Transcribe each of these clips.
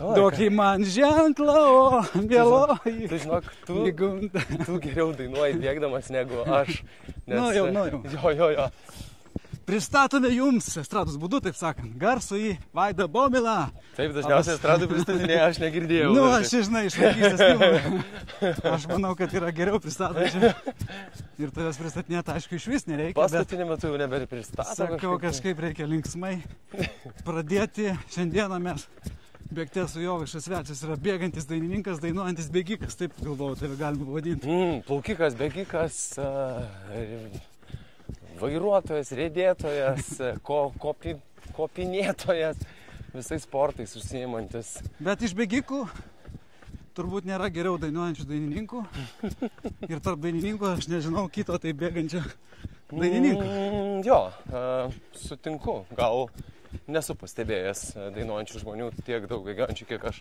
Duok į man ženklą, o mieloji. Tu žinok, tu geriau dainuoji bėgdamas negu aš. Nes, jau. Pristatome jums, estrados būdu, taip sakant, garsų į Vaidą Baumilą. Taip, dažniausiai estradų pristatinėje aš negirdėjau. Aš žinai, iš vaikystės filmų. Aš manau, kad yra geriau pristatančių. Ir tavęs pristatinėti, aišku, iš vis nereikia. Paskutinį metu jau nebepristato. Sakau, kažkaip reikia linksmai pradėti. Šiandieną mes bėgte su Jovaiša svečias yra bėgantis dainininkas, dainuojantis bėgikas, taip galvoju, tai galima pavadinti. Plaukikas, bėgikas, vairuotojas, riedėtojas, kopinėtojas, visais sportais užsiimantis. Bet iš bėgikų turbūt nėra geriau dainuojančių dainininkų. Ir tarp dainininkų aš nežinau kito tai bėgančio dainininko. Jo, sutinku. Gal nesu pastebėjęs dainuojančių žmonių tiek daug bėgančių, kiek aš.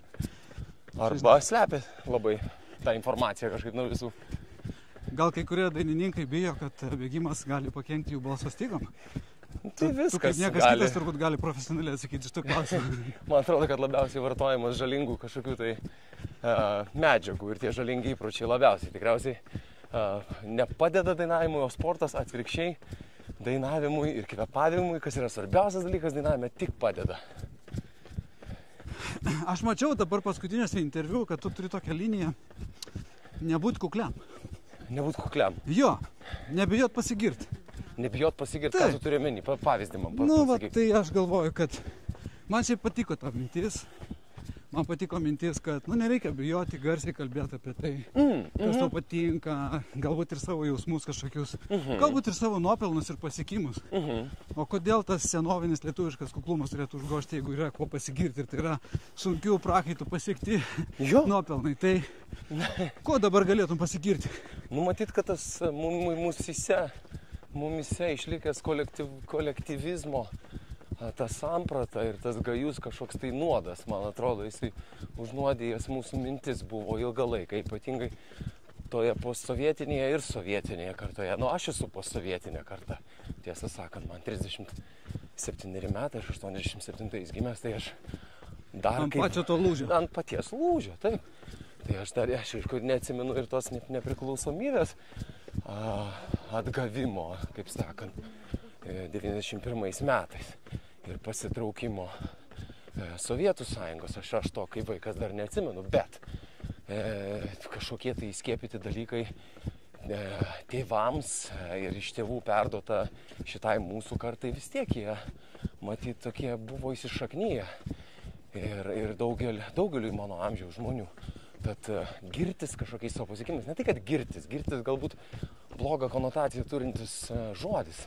Arba slepia labai tą informaciją kažkaip nuo visų. Gal kai kurie dainininkai bijo, kad bėgimas gali pakenkti jų balso stygom? Tai viskas tu kaip niekas gali. Kitas turbūt gali profesionaliai atsakyti iš tų klausimų. Man atrodo, kad labiausiai vartojamas žalingų kažkokių tai medžiagų ir tie žalingi įpročiai labiausiai tikriausiai nepadeda dainavimui, o sportas atvirkščiai dainavimui ir kvėpavimui, kas yra svarbiausias dalykas dainavime, tik padeda. Aš mačiau dabar paskutinėse interviu, kad tu turi tokią liniją nebūt kukliam. Nebūt kukliam. Jo, nebijot pasigirti. Nebijot pasigirti, ką tu turi omeny, pavyzdį man pasakyk. Nu, va, tai aš galvoju, kad man šiaip patiko ta mintis. Man patiko mintis, kad nereikia bijoti garsiai kalbėti apie tai, kas tau patinka, galbūt ir savo jausmus kažkokius, galbūt ir savo nuopelnus ir pasiekimus. O kodėl tas senovinis lietuviškas kuklumas turėtų užgožti, jeigu yra kuo pasigirti ir tai yra sunkių prakaitų pasiekti nuopelnai. Tai kuo dabar galėtum pasigirti? Matyt, kad tas mumise išlikęs kolektyvizmo ta samprata ir tas gajus kažkoks tai nuodas, man atrodo, jisai užnuodėjęs mūsų mintis buvo ilgą laiką, ypatingai toje postsovietinėje ir sovietinėje kartoje. Aš esu postsovietinė karta, tiesą sakant, man 37 metai, aš 87 gimęs, tai aš dar ant pačio to lūžio. Ant paties lūžio, taip. Tai aš dar, aišku, neatsimenu ir tos nepriklausomybės atgavimo, kaip sakant, 91 metais. Ir pasitraukimo Sovietų sąjungos, aš to kaip vaikas dar neatsimenu, bet kažkokie tai įskiepyti dalykai tėvams ir iš tėvų perduota šitai mūsų kartai vis tiek jie, matyt, tokie buvo įsišaknyję ir daugeliui mano amžiaus žmonių. Tad girtis kažkokiais savo pasiekimais, ne tai kad girtis galbūt blogą konotaciją turintis žodis,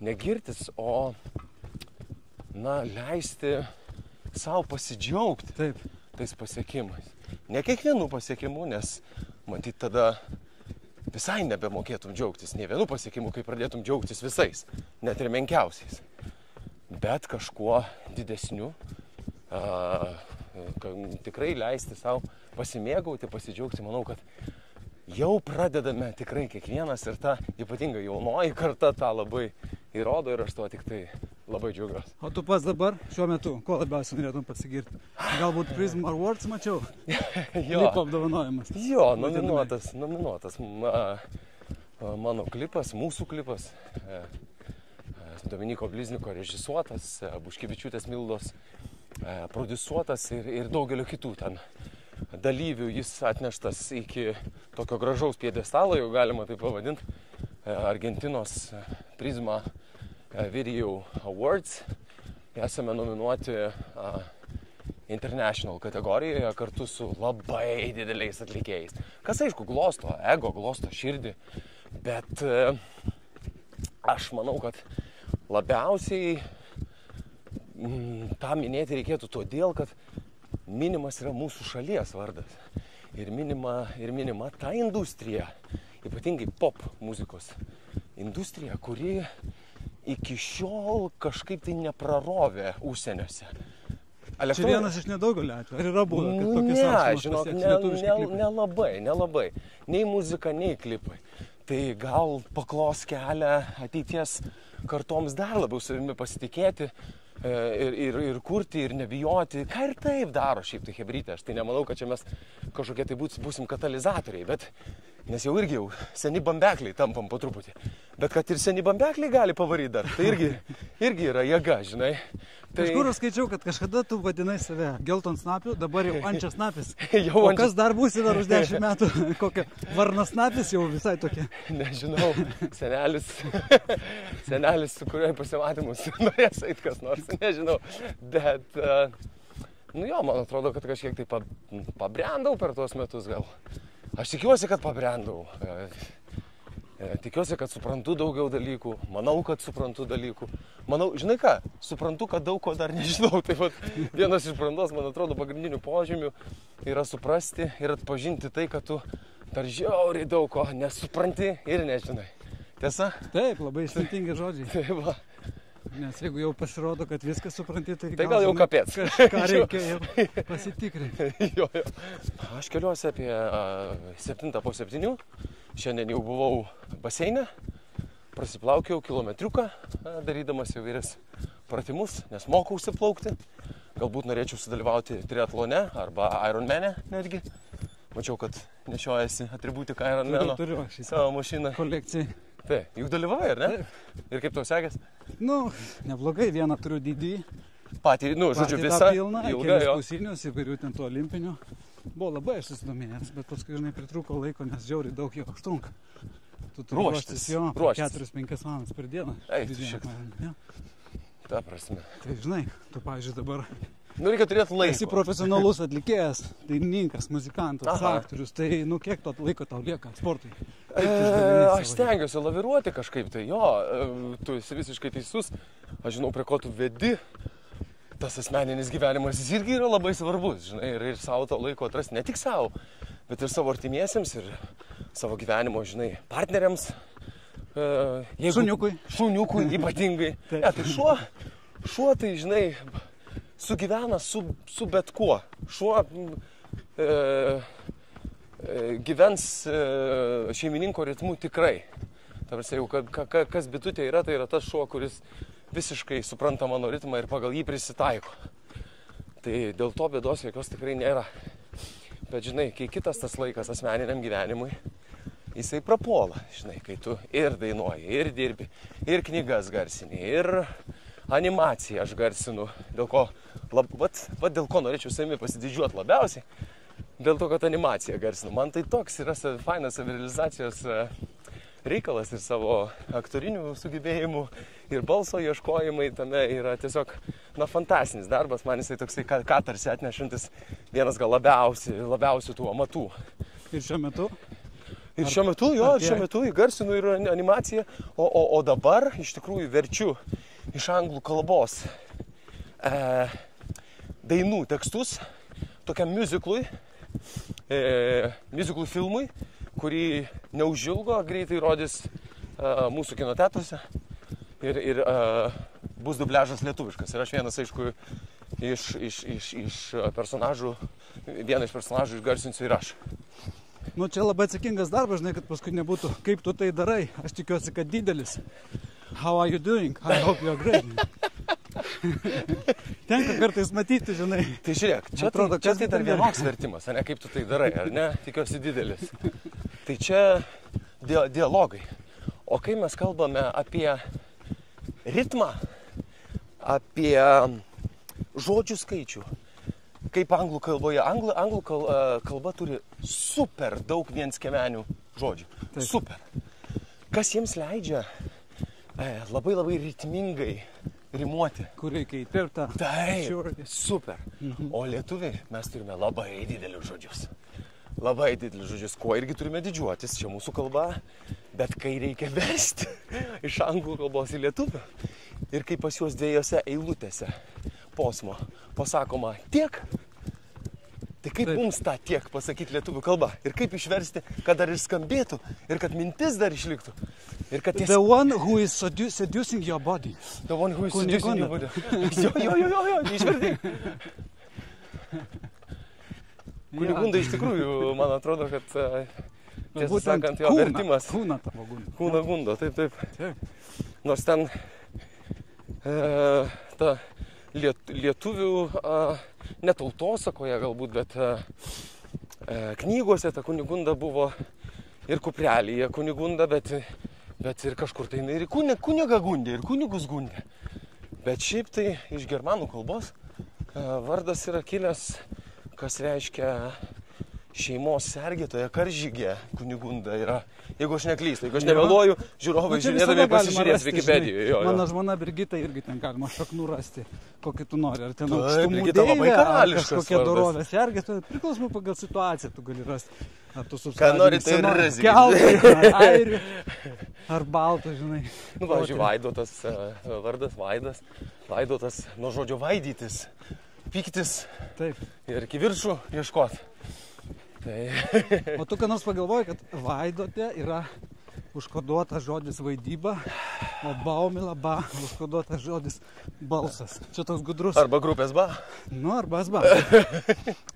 ne girtis, o leisti savo pasidžiaugti tais pasiekimais. Ne kiekvienų pasiekimų, nes matyt tada visai nebemokėtum džiaugtis ne vienu pasiekimu, kai pradėtum džiaugtis visais, net ir menkiausiais. Bet kažkuo didesniu, tikrai leisti savo pasimėgauti, pasidžiaugti. Manau, kad jau pradedame tikrai kiekvienas ir ta ypatinga jaunoji karta tą labai įrodo ir aš to tik tai labai džiaugiuosi. O tu pats dabar, šiuo metu, kuo labiausiai norėtum pasigirti? Galbūt Prism Awards mačiau? Klipo apdovanojimas. Jo, nominuotas mano klipas, mūsų klipas, Dominiko Blizniko režisuotas, Buškevičiūtės Mildos prodiusuotas ir daugelio kitų ten dalyvių. Jis atneštas iki tokio gražaus piedestalo, jau galima tai pavadinti, Argentinos Prisma Video Awards. Esame nominuoti International kategorijoje kartu su labai dideliais atlikėjais. Kas aišku, glosto ego, glosto širdį, bet aš manau, kad labiausiai tą minėti reikėtų todėl, kad minimas yra mūsų šalies vardas. Ir minima ta industrija, ypatingai pop muzikos industrija, kuri iki šiol kažkaip tai neprarovė užsieniuose. Čia vienas iš nedaugelio atvejų. Ar yra buvę, kad tokie sąrašas pasieks nelabai. Nei muzika, nei klipai. Tai gal paklos kelią ateities kartoms dar labiau savimi pasitikėti ir kurti, ir nebijoti. Ką ir taip daro šiaip tai chebrytė. Aš tai nemanau, kad čia mes kažkokie tai būsim katalizatoriai, bet nes jau irgi seni bambekliai tampam po truputį. Bet kad ir seni bambekliai gali pavaryti dar, tai irgi yra jėga, žinai. Tai... Kažkur aš skaičiau, kad kažkada tu vadinai save geltonsnapiu, dabar jau ančiasnapis. O kas dar būsi dar už 10 metų? Kokia varnasnapis jau visai tokia? Nežinau, senelis, su kuriuo pasimatymus norės eit kas nors, nežinau. Bet, nu jo, man atrodo, kad kažkiek tai pabrendau per tuos metus gal. Aš tikiuosi, kad pabrendau. Tikiuosi, kad suprantu daugiau dalykų. Manau, kad suprantu dalykų. Manau, žinai ką, suprantu, kad daug ko dar nežinau. Tai vat, vienas iš brandos, man atrodo, pagrindinių požymių yra suprasti ir atpažinti tai, kad tu dar žiauriai daug ko nesupranti ir nežinai. Tiesa? Taip, labai išmintingi žodžiai. Taip, va. Nes jeigu jau pasirodo, kad viską supranti, tai gal jau kapėts. Kažką reikia jau pasitikrinti. Jo. Aš keliuosi apie 7:07. Šiandien jau buvau baseine, prasiplaukiau kilometriuką, darydamas įvairias pratimus, nes mokausi plaukti. Galbūt norėčiau sudalyvauti triatlone arba Ironmane netgi. Mačiau, kad nešiojasi atributiką Ironmano savo mašiną. Kolekcijai. Taip, juk dalyvavai, ar ne? Taip. Ir kaip tau sekės? Nu, neblogai, vieną turiu didį. Patį, žodžiu, visą pilną, ilgą, kelis pusinius, įvairių ten tų olimpinių. Buvo labai susidomėjęs, bet paskui, žinai, pritrūko laiko, nes žiauriai daug jo užtrunka. Tu turi ruoštis 4-5 valandas per dieną. Ta prasme. Tai žinai, tu, pavyzdžiui, dabar... Nu, reikia turėti laiko. Esi profesionalus atlikėjas, dainininkas, muzikantas, aktorius, tai, nu, kiek to laiko tau lieka sportui? Aš stengiuosi laviruoti kažkaip, tai jo, tu esi visiškai teisus, aš žinau, prie ko tu vedi. Tas asmeninis gyvenimas jis irgi yra labai svarbus, žinai, ir savo to laiko atrasti ne tik savo, bet ir savo artimiesiems, ir savo gyvenimo, žinai, partneriams. Šuniukui ypatingai. Tai šuo tai, žinai, sugyvena su bet kuo. Šuo gyvens šeimininko ritmu tikrai. Tarsi, kas bitutė yra, tai yra tas šuo, kuris visiškai supranta mano ritmą ir pagal jį prisitaiko. Tai dėl to bėdos jokios tikrai nėra. Bet žinai, kai kitas tas laikas asmeniniam gyvenimui, jisai prapuola, žinai, kai tu ir dainuoji, ir dirbi, ir knygas garsini, ir animaciją aš garsinu. Dėl ko norėčiau savimi pasididžiuoti labiausiai, dėl to, kad animaciją garsinu. Man tai toks yra fainas savirealizacijos reikalas ir savo aktorinių sugebėjimų ir balso ieškojimai tame yra tiesiog, fantastinis darbas. Man jisai toksai katarsi atnešantis vienas gal labiausių tų amatų. Ir šiuo metu? Ir šiuo metu įgarsinu ir animaciją, o dabar iš tikrųjų verčiu iš anglų kalbos dainų tekstus tokiam miuziklui filmui, kurį neužilgo greitai rodys mūsų kino teatruose ir bus dubliažas lietuviškas. Ir aš vienas, aišku, iš personažų, vieną iš personažų išgarsinsiu ir aš. Nu, čia labai atsakingas darbas, žinai, kad paskui nebūtų, kaip tu tai darai. Aš tikiuosi, kad didelis. How are you doing? I hope you're great. Tenka kartais matyti, žinai. Tai žiūrėk, čia tai dar vienoks vertimas, ne, kaip tu tai darai, ar ne? Tikiuosi didelis. Tai čia dialogai. O kai mes kalbame apie ritmą, apie žodžių skaičių, kaip anglų kalboje, anglų kalba turi super daug vienskiemenių žodžių. Taip. Super. Kas jiems leidžia labai ritmingai rimuoti. Kur reikia įpirkta. Taip, super. O lietuviai mes turime labai didelius žodžius. Labai didelius žodžius, kuo irgi turime didžiuotis, čia mūsų kalba, bet kai reikia versti iš anglų kalbos į lietuvių ir kai pas juos dviejose eilutėse posmo pasakoma tiek, tai kaip mums tą tiek pasakyti lietuvių kalba ir kaip išversti, kad dar ir skambėtų ir kad mintis dar išliktų. Ir kad The one who is seducing your body. The one who is seducing your body. Jo, išvertai. Kunigunda iš tikrųjų, man atrodo, kad tiesą sakant, jo vertimas. Kūną tavo gundo. Kūną gundo, taip. Nors ten ta lietuvių, ne tautosakoje galbūt, bet knygose ta Kunigunda buvo ir Kuprelyje Kunigunda, bet ir kažkur tai ir kunigą gundė, ir kunigus gundė. Bet šiaip tai iš germanų kalbos vardas yra kilęs, kas reiškia šeimos sergėtoja, karžygė Kunigunda yra, jeigu aš neklystu, jeigu aš nemeluoju, žiūrovai žiūrėdami pasižiūrės Wikipedijoje. Mano žmona Brigita irgi ten galima šaknų rasti, kokį tu nori. Ar ten Brigita labai karališkas kažkokia dorovės sergėtoja, priklausomai pagal situaciją tu gali rasti. Ar tu ką nori, tai ir rasi. Keltai, ar airių, ar baltų, žinai. Nu, pavyzdžiui, Vaidotas, vardas Vaidas, Vaidotas nuo žodžio vaidytis, pyktis. Taip. Ir iki viršų ieškoti. Tai. O tu ką nors pagalvoji, kad Vaidote yra užkoduotas žodis vaidyba, o Baumila užkoduotas žodis balsas. Čia toks gudrus. Arba grupės ba. Nu, arba SBA.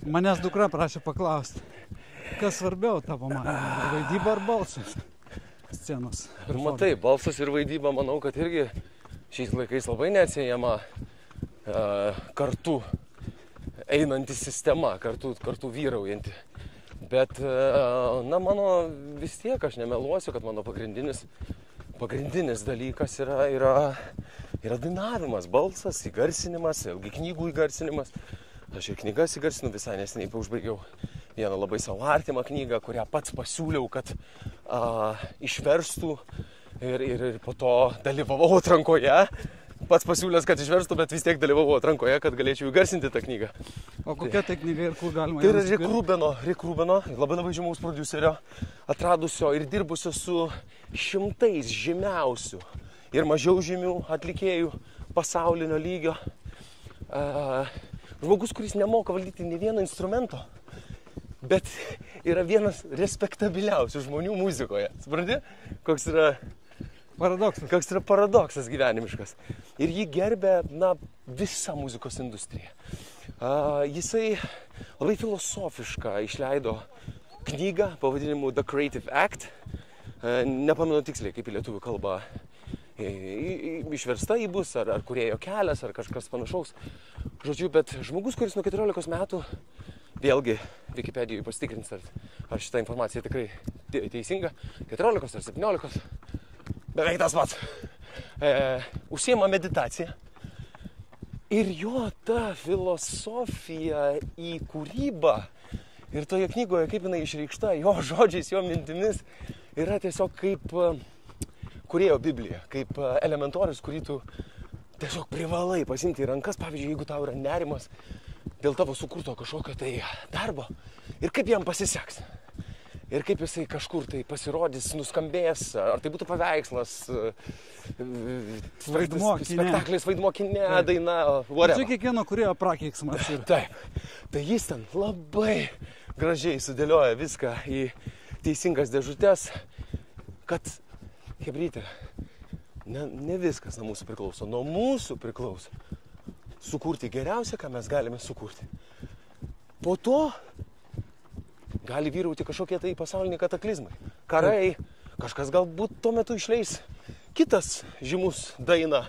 Manęs dukra prašė paklausti, kas svarbiau tavo manymu, vaidyba ar balsas scenos. Matai, balsas ir vaidyba, manau, kad irgi šiais laikais labai neatsiejama kartu einanti sistema, kartu vyraujanti. Bet, na, mano vis tiek, aš nemeluosiu, kad mano pagrindinis dalykas yra dainavimas, balsas, įgarsinimas, ilgi knygų įgarsinimas. Aš ir knygas įgarsinu, visai neseniai užbaigiau vieną labai savo artimą knygą, kurią pats pasiūliau, kad išverstų ir po to dalyvavau atrankoje. Pats pasiūlęs, kad išverstų, bet vis tiek dalyvavau atrankoje, kad galėčiau įgarsinti tą knygą. O kokia tai knyga ir kur galima? Tai yra Rick Rubino, labai žymaus prodiuserio, atradusio ir dirbusio su šimtais žymiausių ir mažiau žymių atlikėjų pasaulinio lygio. Žmogus, kuris nemoka valdyti nei vieno instrumento, bet yra vienas respektabiliausių žmonių muzikoje. Supranti, koks yra paradoksas gyvenimiškas. Ir jį gerbė, visa muzikos industrija. Jisai labai filosofišką išleido knygą pavadinimu The Creative Act. Nepamenu tiksliai, kaip į lietuvių kalbą išversta jį bus, ar kūrėjo kelias, ar kažkas panašaus. Žodžiu, bet žmogus, kuris nuo 14 metų, vėlgi Wikipedijoje pasitikrins, ar šita informacija tikrai teisinga, 14 ar 17, beveik tas pats, užsiema meditaciją. Ir jo ta filosofija į kūrybą ir toje knygoje, kaip jinai išreikšta, jo žodžiais, jo mintimis, yra tiesiog kaip kūrėjo Biblija, kaip elementorius, kurį tu tiesiog privalai pasimti į rankas. Pavyzdžiui, jeigu tau yra nerimas dėl tavo sukurto kažkokio tai darbo ir kaip jam pasiseks. Ir kaip jisai kažkur tai pasirodys, nuskambės, ar tai būtų paveikslas, spektaklis, vaidmuo kine, daina, whatever. Čia kiekvieno kūrėjo prakeiksmas. Taip. Tai jis ten labai gražiai sudėlioja viską į teisingas dėžutės, kad, chebrytė, ne viskas nuo mūsų priklauso. Nuo mūsų priklauso sukurti geriausia, ką mes galime sukurti. Po to gali vyrauti kažkokie tai pasauliniai kataklizmai. Karai, kažkas galbūt tuo metu išleis kitas žymus dainą.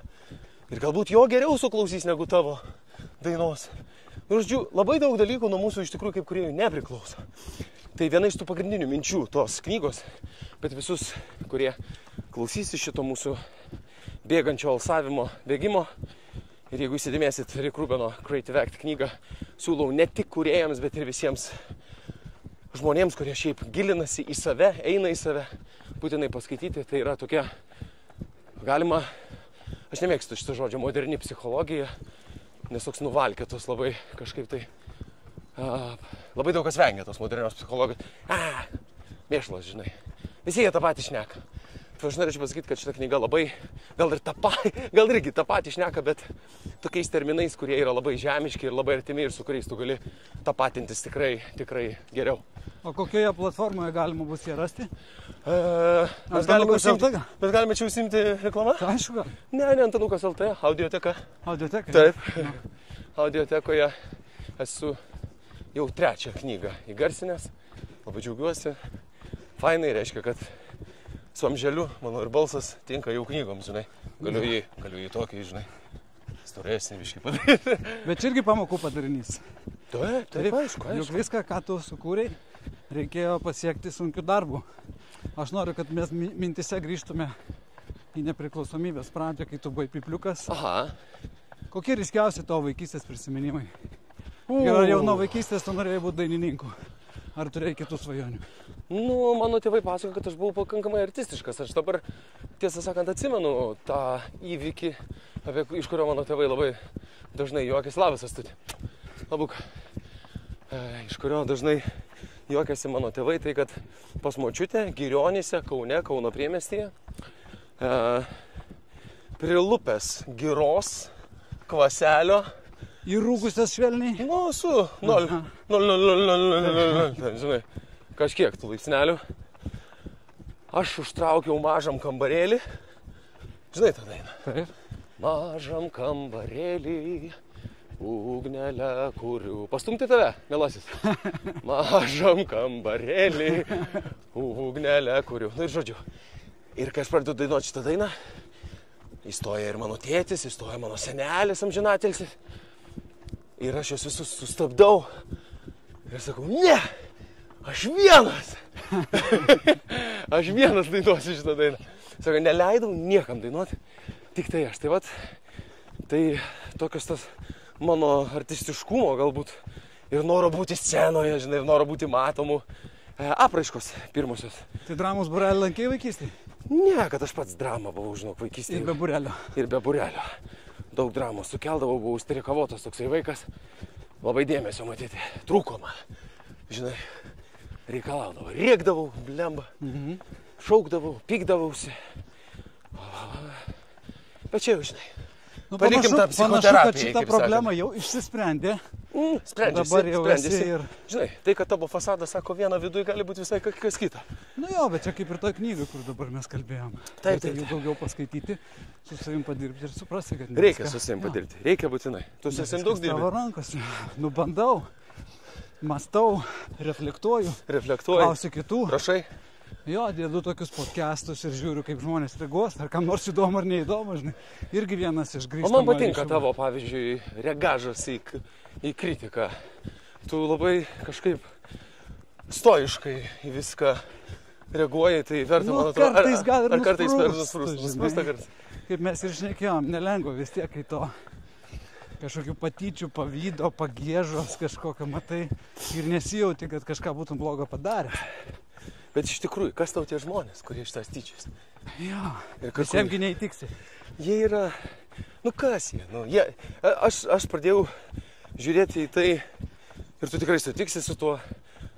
Ir galbūt jo geriau suklausys negu tavo dainos. Ir žodžiu, labai daug dalykų nuo mūsų iš tikrųjų kaip kūrėjų nepriklauso. Tai viena iš tų pagrindinių minčių tos knygos, bet visus, kurie klausysi šito mūsų bėgančio alsavimo bėgimo, ir jeigu įsidėmėsit Rick Rubino Creative Act knygą, siūlau ne tik kūrėjams, bet ir visiems žmonėms, kurie šiaip gilinasi į save, eina į save, būtinai paskaityti. Tai yra tokia, galima, aš nemėgstu šitą žodžią, moderni psichologija, nes toks nuvalkėtos labai kažkaip tai, labai daug kas vengia tos modernios psichologijos. Mėšlas, žinai, visi jie tą patį šneka. Tai aš norėčiau pasakyti, kad šita knyga labai, gal irgi tą patį šneka, bet tokiais terminais, kurie yra labai žemiški ir labai artimi ir su kuriais tu gali tapatintis tikrai geriau. O kokioje platformoje galima bus ją rasti? Mes galime čia užsiimti reklamą? Aišku, gal. Ne, Antanukas LT, audioteka. Audioteka? Taip. Audiotekoje esu jau 3 knygą įgarsinęs. Labai džiaugiuosi. Fainai, reiškia, kad su amželiu, mano ir balsas tinka jau knygoms, žinai. Galiu jį tokį, žinai. Storesnį biškį padaryti. Bet čia irgi pamokų padarinys. Taip, aišku. Juk viską, ką tu sukūrei, reikėjo pasiekti sunkiu darbu. Aš noriu, kad mes mintise grįžtume į nepriklausomybės pradžią, kai tu buvai pipliukas. Aha. Kokie ryškiausi tavo vaikystės prisiminimai? Ir ar jau nuo vaikystės tu norėjai būti dainininku? Ar turėjai kitų svajonių? Nu, mano tėvai pasakojo, kad aš buvau pakankamai artistiškas. Aš dabar, tiesą sakant, atsimenu tą įvykį, iš kurio mano tėvai labai dažnai juokiasi. Labas, Astutė. Labuk. Iš kurio dažnai juokiasi mano tėvai, tai kad pas močiutę Girionyse, Kaune, Kauno priemiestyje, prilupęs giros kvaselio. Įrūgusias švelniai? Nu, su 0, žinai, kažkiek tų laipsnelių. Aš užtraukiau mažam kambarėlį. Žinai tą dainą? Taip. Mažam kambarėlį, ugnelę kuriu. Pastumti tave, mielasis. Mažam kambarėlį, ugnelę kuriu. Nu ir žodžiu. Ir kai aš pradedu dainuoti šitą dainą, įstoja ir mano tėtis, įstoja mano senelis amžinatilsis. Ir aš juos visus sustabdau ir sakau, ne, aš vienas. Aš vienas dainuosiu šitą dainą. Sakau, neleidau niekam dainuoti, tik tai aš. Tai vat, tai tokios tas mano artistiškumo galbūt ir noro būti scenoje, žinai, ir noro būti matomų apraiškos pirmosios. Tai dramos būrelį lankei vaikystėje? Ne, kad aš pats dramą buvau, žinok, vaikystėje. Ir be būrelio. Ir be būrelio. Daug dramos sukeldavau, buvau sterikavotas toksai vaikas. Labai dėmesio matyti. Trūko man. Žinai, reikalaudavau. Rėkdavau, blemba. Šaukdavau, pykdavausi. Bet čia jau, žinai. Nu, palikim tą psichoterapiją. Panašu, kad šitą problemą jau išsisprendė. Sprendžiasi. Dabar jau esi ir... Žinai, tai, kad tavo fasadas sako vieną viduje, gali būti visai kas kita. Nu jo, bet čia kaip ir toj knygai, kur dabar mes kalbėjom. Taip. Jau daugiau paskaityti, su savim padirbti ir suprasti, kad... Reikia su savim padirbti. Reikia būtinai. Tu su savim daug dirbi. Tavo rankose. Nu, bandau, mastau, reflektuoju. Klausiu kitų. Prašai. Jo, dėdu tokius podcastus ir žiūriu, kaip žmonės reaguos, ar kam nors įdomu ar neįdomu, žinai. Irgi vienas iš grįžtamų. O man patinka tavo, pavyzdžiui, reagažas į kritiką. Tu labai kažkaip stoiškai į viską reaguoji, tai verta, man atrodo. Kartais gal ir kartais per nusprūsta kartais. Kaip mes ir šnekėjom, nelengva vis tiek, kai to kažkokių patyčių, pavydo, pagiežos kažkokio matai ir nesijauti, kad kažką būtum blogo padaręs. Bet iš tikrųjų, kas tau tie žmonės, kurie iš tas tyčias? Jo, visiemgi neįtiksi. Jie yra, nu kas jie? Nu, aš pradėjau žiūrėti į tai ir tu tikrai sutiksi su tuo.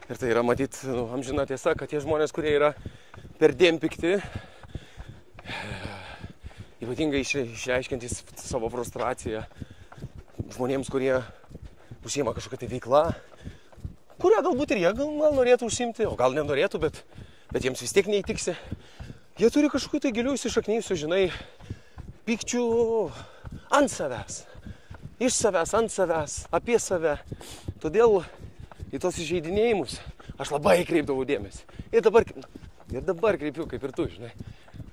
Ir tai yra matyt, amžina tiesa, kad tie žmonės, kurie yra perdėm pikti, ypatingai išreiškiantys savo frustraciją žmonėms, kurie užsiima kažkokią tai veiklą, kurią galbūt ir jie gal norėtų užsimti, o gal nenorėtų, bet jiems vis tiek neįtiksi. Jie turi kažkokių tai gilių įsišaknyjusių, žinai, pykčių ant savęs, iš savęs, ant savęs, apie save. Todėl į tos įžeidinėjimus aš labai kreipdavau dėmesį. Ir dabar kreipiu, kaip ir tu, žinai,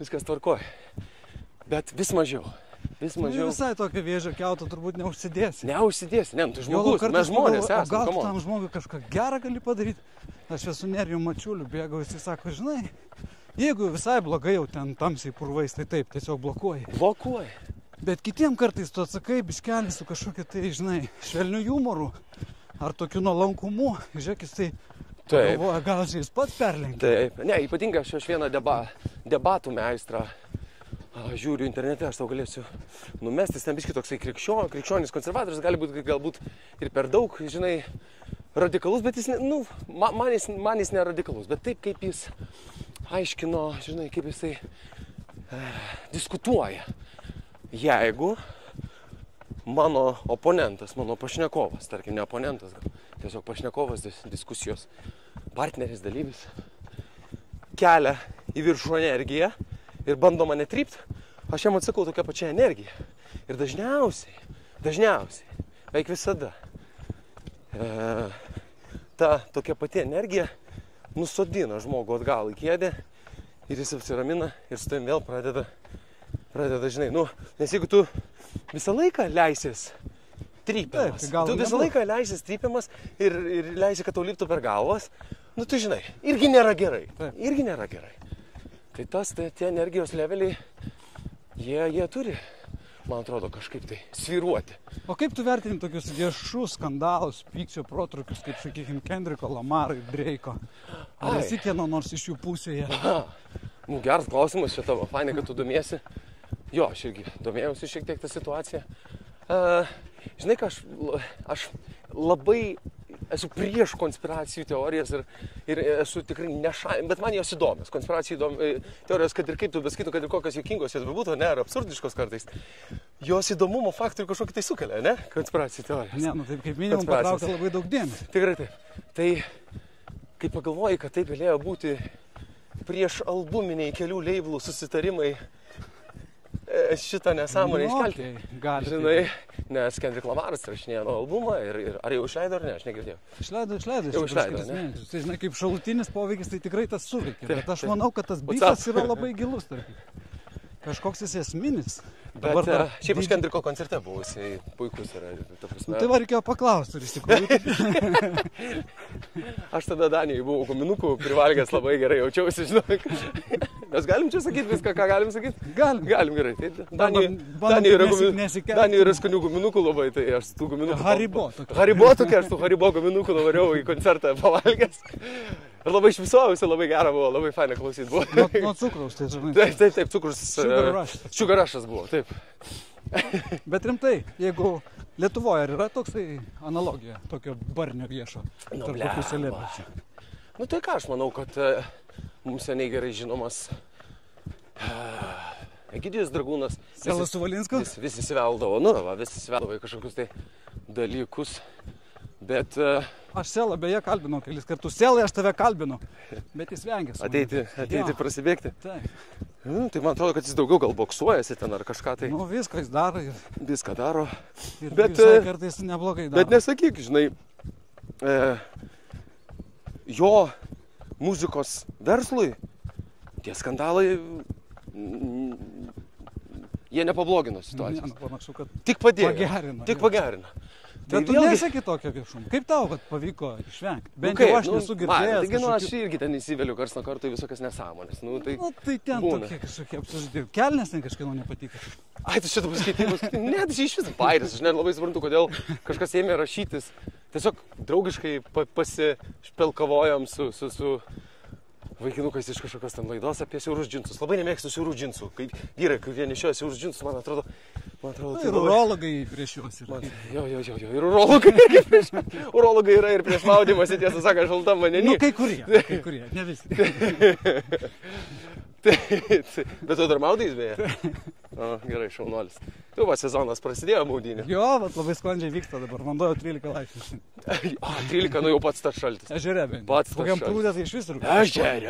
viskas tvarkoja. Bet vis mažiau. Nu, visai tokio vėžio kiauto turbūt neužsidėsi. Neužsidėsi, ne, tu žmogus, mes žmonės esame. Gal tu tam žmogui kažką gerą gali padaryti? Aš esu Nerijum Mačiuliu bėgau, jisai sako, žinai, jeigu visai blogai jau ten tamsiai purvais, tai taip, tiesiog blokuoji. Blokuoji. Bet kitiem kartais tu atsakai biškelį su kažkokiu tai, žinai, švelniu humoru ar tokiu nuolankumu. Žiūrėk, jis tai galvoja, gal jis pats perlenkia. Taip, ne, ypatingai aš vieną debatų meistrą. Žiūriu internete, aš tau galėsiu numesti, ten biški toksai krikščionis konservatorius, gali būti galbūt ir per daug, žinai, radikalus, bet jis, man jis neradikalus, bet taip kaip jis aiškino, žinai, kaip jisai diskutuoja. Jeigu mano oponentas, mano pašnekovas, tarkim, ne oponentas, tiesiog pašnekovas, diskusijos partneris, dalyvis, kelia į viršų energiją, ir bando mane trypt, aš jam atsakau tokią pačią energiją. Ir dažniausiai, beveik visada, ta tokia pati energija nusodina žmogų atgal į kėdę ir jis apsiramina ir su tavim vėl pradeda, žinai, nes jeigu tu visą laiką leisies trypiamas. Taip, tai Tu visą laiką leisies trypiamas ir leisi, kad tau liptų per galvas. Nu, tu žinai, irgi nėra gerai. Taip. Irgi nėra gerai. Tai tie energijos leveliai, jie turi, man atrodo, kažkaip tai svyruoti. O kaip tu vertini tokius viešus skandalus, pykčio protrukius, kaip, sakykime, Kendriko Lamaro ir Dreiko? Ar esi kieno nors iš jų pusėje? Nu, geras klausimas, čia tavo, fainai, kad tu domiesi. Jo, aš irgi domėjausi šiek tiek tą situaciją. Žinai, ką aš labai esu prieš konspiracijų teorijas ir esu tikrai bet man jos įdomios. Konspiracijų teorijos, kad ir kaip tu beskaito, kad ir kokios juokingos jos bebūtų, ne, ar absurdiškos kartais. Jos įdomumo faktorių kažkokį tai sukelia, ne, konspiracijų teorijos. Ne, nu taip kaip minimum patraukia labai daug dėmesio. Tikrai taip. Tai, kai pagalvoji, kad tai galėjo būti prieš albuminiai kelių leiblų susitarimai, šitą nesąmonę iškelti. Gali. Žinai, nes Kendrick Lamaras rašinėjo albumą ir ar jau išleido ar ne, aš negirdėjau. Išleido. Jau išleido, ne? Tai žinai, kaip šalutinis poveikis, tai tikrai tas suveikia. Bet aš manau, kad tas bifas yra labai gilus, tarkim. Kažkoks jis esminis. Bet šiaip aš Kendricko koncerte buvusiai puikus yra. Nu, tai va reikėjo paklausti, iš tikrųjų. Aš tada Danijai buvau guminukų privalgęs, labai gerai jaučiausi, žinai. Mes galim čia sakyti viską, ką galim sakyti? Galim gerai. Danijai yra skanių guminukų labai, tai aš tų guminukų... Haribo tokia, aš tų Haribo guminukų nuvariau į koncertą pavalgęs. Ir labai išvisuojusi, labai gera buvo, labai faina klausyti buvo. Nuo cukraus, tai žinai. Taip, cukrus. Sugar rush'as buvo, taip. Bet rimtai, jeigu Lietuvoje yra toksai analogija, tokio barnio viešo, tarp tokių celebričių? Nu tai ką, aš manau, kad mums seniai gerai žinomas Egidijus Dragūnas. Selas Suvalinskas? Visi įsiveldavo, visi įsiveldavo į kažkokius tai dalykus. Bet... Aš Selą beje kalbinau kelis kartus. Selai, aš tave kalbinau, bet jis vengė. Ateiti prasibėgti? Taip. Tai man atrodo, kad jis daugiau gal boksuojasi ten ar kažką tai. Nu, viską jis daro. Viską daro. Ir visai kartais neblogai daro. Bet nesakyk, žinai, jo muzikos verslui tie skandalai, jie nepablogino situacijos. Ne, panašu, kad tik padėjo. Tik pagerino. Bet tu nesaki tokio viešumo. Kaip tau, kad pavyko išvengti? Bent jau aš nesu girdėjęs. Taigi, aš irgi ten įsiveliu karts nuo karto į visokias nesąmonės. Tai ten tokie kažkokie absurdi. Kelnes ten kažkieno nepatiko. Ai, tu šitą paskaitymus. Ne, tai iš vis bairis. Aš net labai suprantu, kodėl kažkas ėmė rašytis. Tiesiog draugiškai pasišpelkavojom su vaikinukais iš kažkokios ten laidos apie siaurus džinsus. Labai nemėgstu siaurų džinsų. Kai vyrai, kurie nešioja siaurus džinsus, man atrodo... Ir urologai prieš juos yra. Jo, ir urologai irgi prieš. Urologai yra ir prieš maudymąsi, tiesą sakant, šaltam vandenį. Nu, kai kurie, ne visi. Bet tu dar maudys, beje? Gerai, šaunuolis. Tu va, sezonas prasidėjo maudynių. Jo, bet labai sklandžiai vyksta dabar. Vandojo 13 laipsnių. 13, nu jau pats tas šaltis. Ežere, bent. Pats tas šaltis. Kokiam plūdė tai iš vis rūpė. Ežere?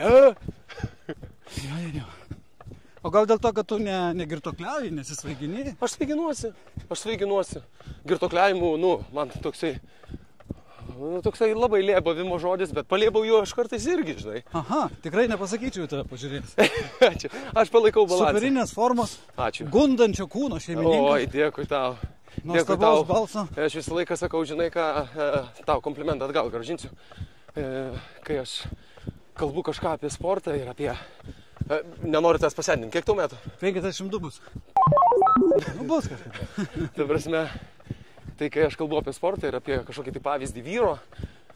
Jo. O gal dėl to, kad tu negirtokliauji, nesisvaigini? Aš svaiginuosi. Girtokliavimu, man toksai labai lėbavimo žodis, bet palėbauju aš kartais irgi, žinai. Aha, tikrai nepasakyčiau tave pažiūrėjęs. Ačiū, aš palaikau balansą. Superinės formos, ačiū. Gundančio kūno šeimininkas. Oi, dėkui tau. Nuostabaus balso. Aš visą laiką sakau, žinai ką, tau komplimentą atgal grąžinsiu. Kai aš kalbu kažką apie sportą ir apie... Nenoriu tas pasendinti. Kiek tau metų? 52 bus. Nu, bus kažkaip. Ta prasme, tai kai aš kalbu apie sportą ir apie kažkokį tai pavyzdį vyro,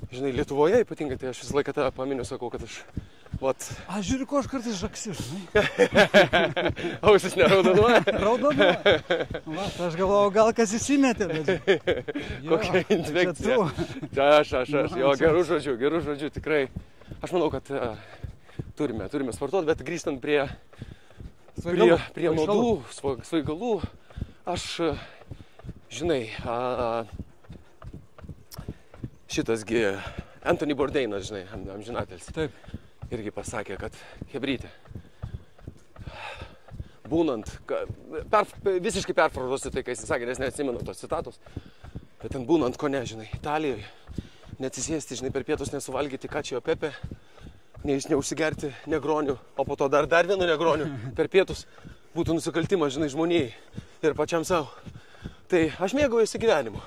žinai, Lietuvoje ypatingai, tai aš visą laiką tave paminiu, sakau, kad aš... Aš žiūriu, ko aš kartais žaksiu, žinai. Ausis neraudonuoja? Raudonuoja. Aš galvoju, gal kas įsimetė, bet... Kokia infekcija. Aš. Jo, gerų žodžių, tikrai. Aš manau, kad... Turime sportuoti, bet grįžtant prie nuodų, svaigalų, aš, žinai, šitasgi Anthony Bourdainas, žinai, amžinatelis, irgi pasakė, kad hebrytė, būnant, visiškai perfrazuosiu tai, kai jis sakė, nes neatsimenu tos citatos, bet ten būnant kone, žinai, Italijoje, neatsisėsti, žinai, per pietus nesuvalgyti kačio pepe, neužsigerti negronių, o po to dar vienu negroniu per pietus būtų nusikaltimas, žinai, žmonijai ir pačiam savo. Tai aš mėgaujuosi gyvenimu.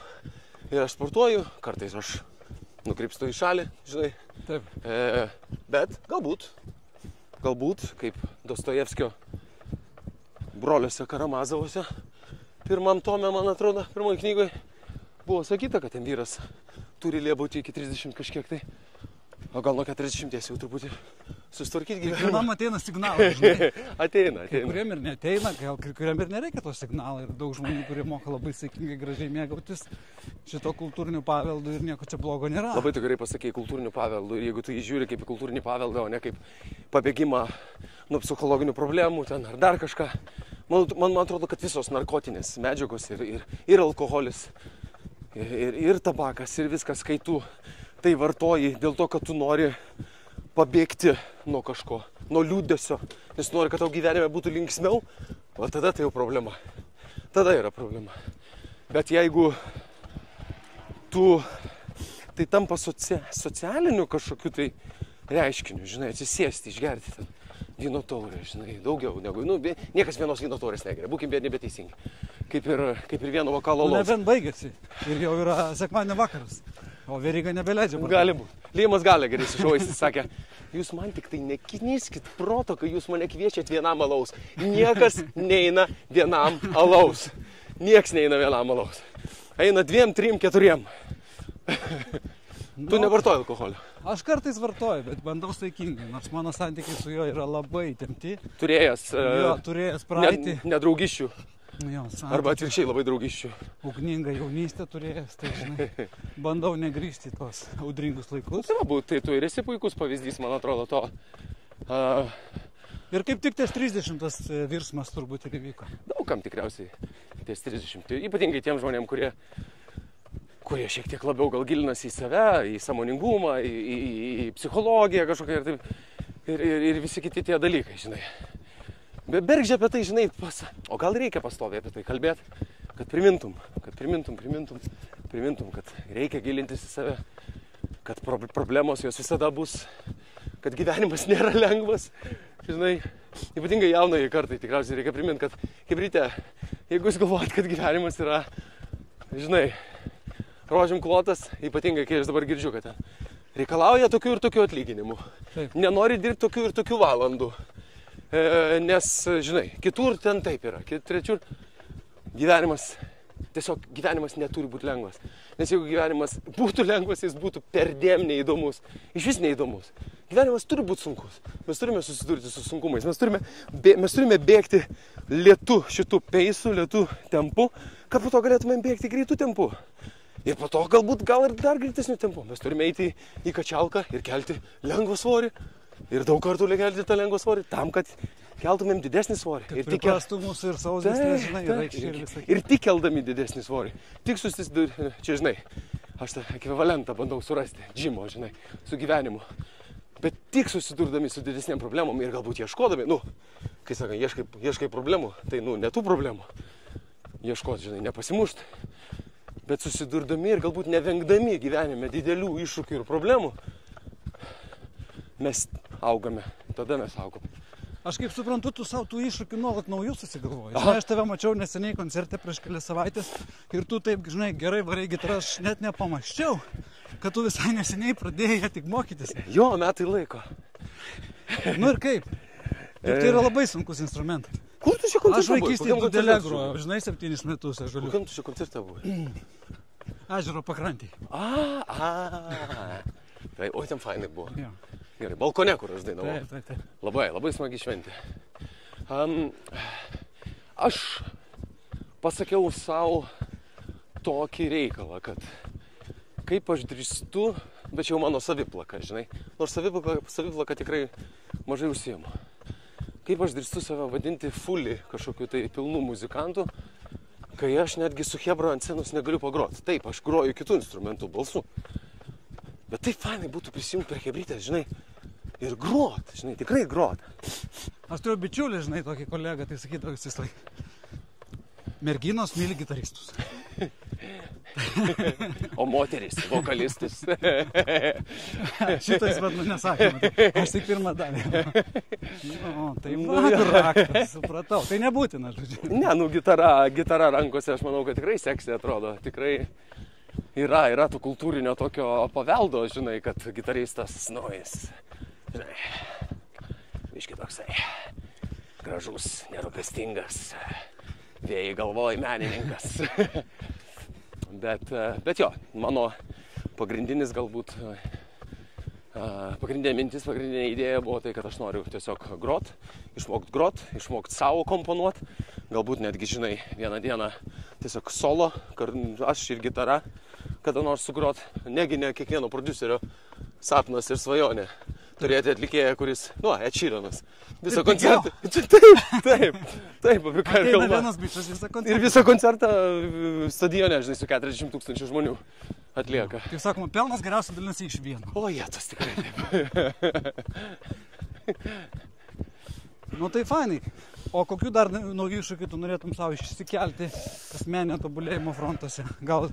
Ir aš sportuoju, kartais aš nukrypstu į šalį, žinai. Taip. Bet galbūt, kaip Dostojevskio broliuose Karamazovuose, pirmam tome, man atrodo, pirmoji knygoje buvo sakyta, kad ten vyras turi liebūti iki 30 kažkiek tai, o gal nuo 40 jau truputį susitvarkyti gyvenimą. Kiekvienam ateina signalas, žinai. Ateina. Kai kuriem ir neateina, gal kai kuriem ir nereikia to signalo. Ir daug žmonių, kurie moka labai saikingai, gražiai mėgautis šito kultūriniu paveldu ir nieko čia blogo nėra. Labai tu gerai pasakei kultūriniu paveldu ir jeigu tu jį žiūri kaip į kultūrinį paveldą, o ne kaip pabėgimą nuo psichologinių problemų ten ar dar kažką. Man atrodo, kad visos narkotinės medžiagos ir alkoholis, ir tabakas, ir viskas, kai tu tai vartoji dėl to, kad tu nori pabėgti nuo kažko, nuo liūdesio, nes nori, kad tau gyvenime būtų linksmiau, o tada tai jau problema. Tada yra problema. Bet jeigu tai tampa socialiniu kažkokiu tai reiškiniu, žinai, atsisėsti, išgerti ten vyno taurę, žinai, daugiau negu, niekas vienos vyno taurės negeria, būkim nebeteisingi. Kaip ir vieno vakalo alaus. Nebent baigėsi ir jau yra sekmadienio vakaras. O Veryga nebeleidžia. Gali būt. Limas gali gerai sušaujas, jis sakė, jūs man tik tai nekiniskit proto, kai jūs mane kviečiat vienam alaus. Niekas neina vienam alaus. Nieks neina vienam alaus. Eina 2, 3, 4. Tu nevartoji alkoholio. Aš kartais vartoju, bet bandau saikingai, nors mano santykiai su juo yra labai įtempti. Turėjęs praeitį. Nedraugiščių. Jo, arba atvirkščiai labai draugiščių. Ugningą jaunystę turėjęs, tai žinai, bandau negrįžti į tos audringus laikus. Tai tu ir esi puikus pavyzdys, man atrodo, to. Ir kaip tik ties 30 tas virsmas turbūt ir įvyko. Daugam tikriausiai ties 30. Tai ypatingai tiem žmonėm, kurie šiek tiek labiau gal gilinasi į save, į sąmoningumą, į psichologiją kažkokią ir visi kiti tie dalykai, žinai. Bergždžia apie tai, žinai, o gal reikia pastoviai apie tai kalbėti, kad primintum, kad reikia gilintis į save, kad problemos jos visada bus, kad gyvenimas nėra lengvas, žinai, ypatingai jaunai kartai tikriausiai reikia priminti, kad kaip ryte, jeigu jūs galvojat, kad gyvenimas yra, žinai, rožėm klotas, ypatingai kai aš dabar girdžiu, kad ten reikalauja tokių ir tokių atlyginimų, nenori dirbti tokių ir tokių valandų. Nes, žinai, kitur ten taip yra, trečiur gyvenimas neturi būti lengvas. Nes jeigu gyvenimas būtų lengvas, jis būtų perdėm neįdomus, iš vis neįdomus. Gyvenimas turi būti sunkus, mes turime susidurti su sunkumais, mes turime bėgti lėtu šitų peisų, lėtų tempu, kad po to galėtume bėgti greitų tempu. Ir po to galbūt gal ir dar greitesnių tempu. Mes turime eiti į kačialką ir kelti lengvą svorį. Ir daug kartų kelti tą lengvą svorį, tam, kad keltumėm didesnį svorį. Kad priprastų mūsų ir sausės, žinai, ir visą. Ir tik keldami didesnį svorį. Tik susidurti, čia, žinai, aš tą ekvivalentą bandau surasti, džimo, žinai, su gyvenimu. Bet tik susidurdami su didesnėm problemom ir galbūt ieškodami, kai sakai, ieškai problemų, tai, ne tų problemų. Ieškoti, žinai, nepasimušti. Bet susidurdami ir galbūt nevengdami gyvenime didelių iššūkių ir problemų, mes augame, tada mes augame. Aš kaip suprantu, tu savo tų iššūkių nuolat naujų susigalvoji. Žinai, aš tave mačiau neseniai koncerte prieš kelias savaitės ir tu taip, žinai, gerai varai gitarą, aš net nepamaščiau, kad tu visai neseniai pradėjai tik mokytis. Jo, metai laiko. Ir kaip? Ir tai yra labai sunkus instrumentas. Kur tu čia koncerte buvai? Aš vaikystėje Dudelė grojau, žinai, 7 metus aš žaliu. Kokiam tu čia koncerte buvai? Ežero pakrantėje. Tai, oi, ten fainai buvo. Jo. Gerai, balkone, kur aš dainavau. Taip. Labai smagi šventė. Aš pasakiau savo tokį reikalą, kad kaip aš drįstu, bet čia jau mano saviplaka, žinai. Nors saviplaka tikrai mažai užsiimu. Kaip aš drįstu save vadinti fully kažkokiu tai pilnų muzikantų, kai aš netgi su chebra ant scenos negaliu pagroti. Taip, aš groju kitų instrumentų balsu. Bet taip fainai būtų prisijungti prie chebrytės, žinai, ir grot, žinai, tikrai grot. Aš turiu bičiulį, žinai, tokį kolegą, tai sakydavau vis laik. Merginos myli gitaristus. O moteris, vokalistas. Šitas, bet nesakoma. Aš tik pirmą dalį. Tai kur raktas, supratau. Tai nebūtina, žodžiu. Ne, gitara rankose, aš manau, kad tikrai seksy atrodo. Tikrai yra tų kultūrinio tokio paveldo, žinai, kad gitaristas, jis, žinai, biški toksai gražus, nerūpestingas, vėjai galvoj menininkas. Bet jo, mano pagrindinis galbūt, pagrindinė mintis, pagrindinė idėja buvo tai, kad aš noriu tiesiog išmokt savo komponuot, galbūt netgi, žinai, vieną dieną tiesiog solo, aš ir gitara kada nors sugrot, negi ne kiekvieno prodiuserio sapnas ir svajonė. Turėti atlikėją, kuris, Ed Sheeranas, visą koncertą. Taip, apie ką ir kalba. Ir visą koncertą stadione, žinai, su 40 000 žmonių atlieka. Kaip sakoma, pelnas geriausiai dalinasi iš vieno. O, tas tikrai taip. Tai fainai. O kokių dar naujų iššūkių tu norėtum savo išsikelti asmeninio tobulėjimo frontuose? Gal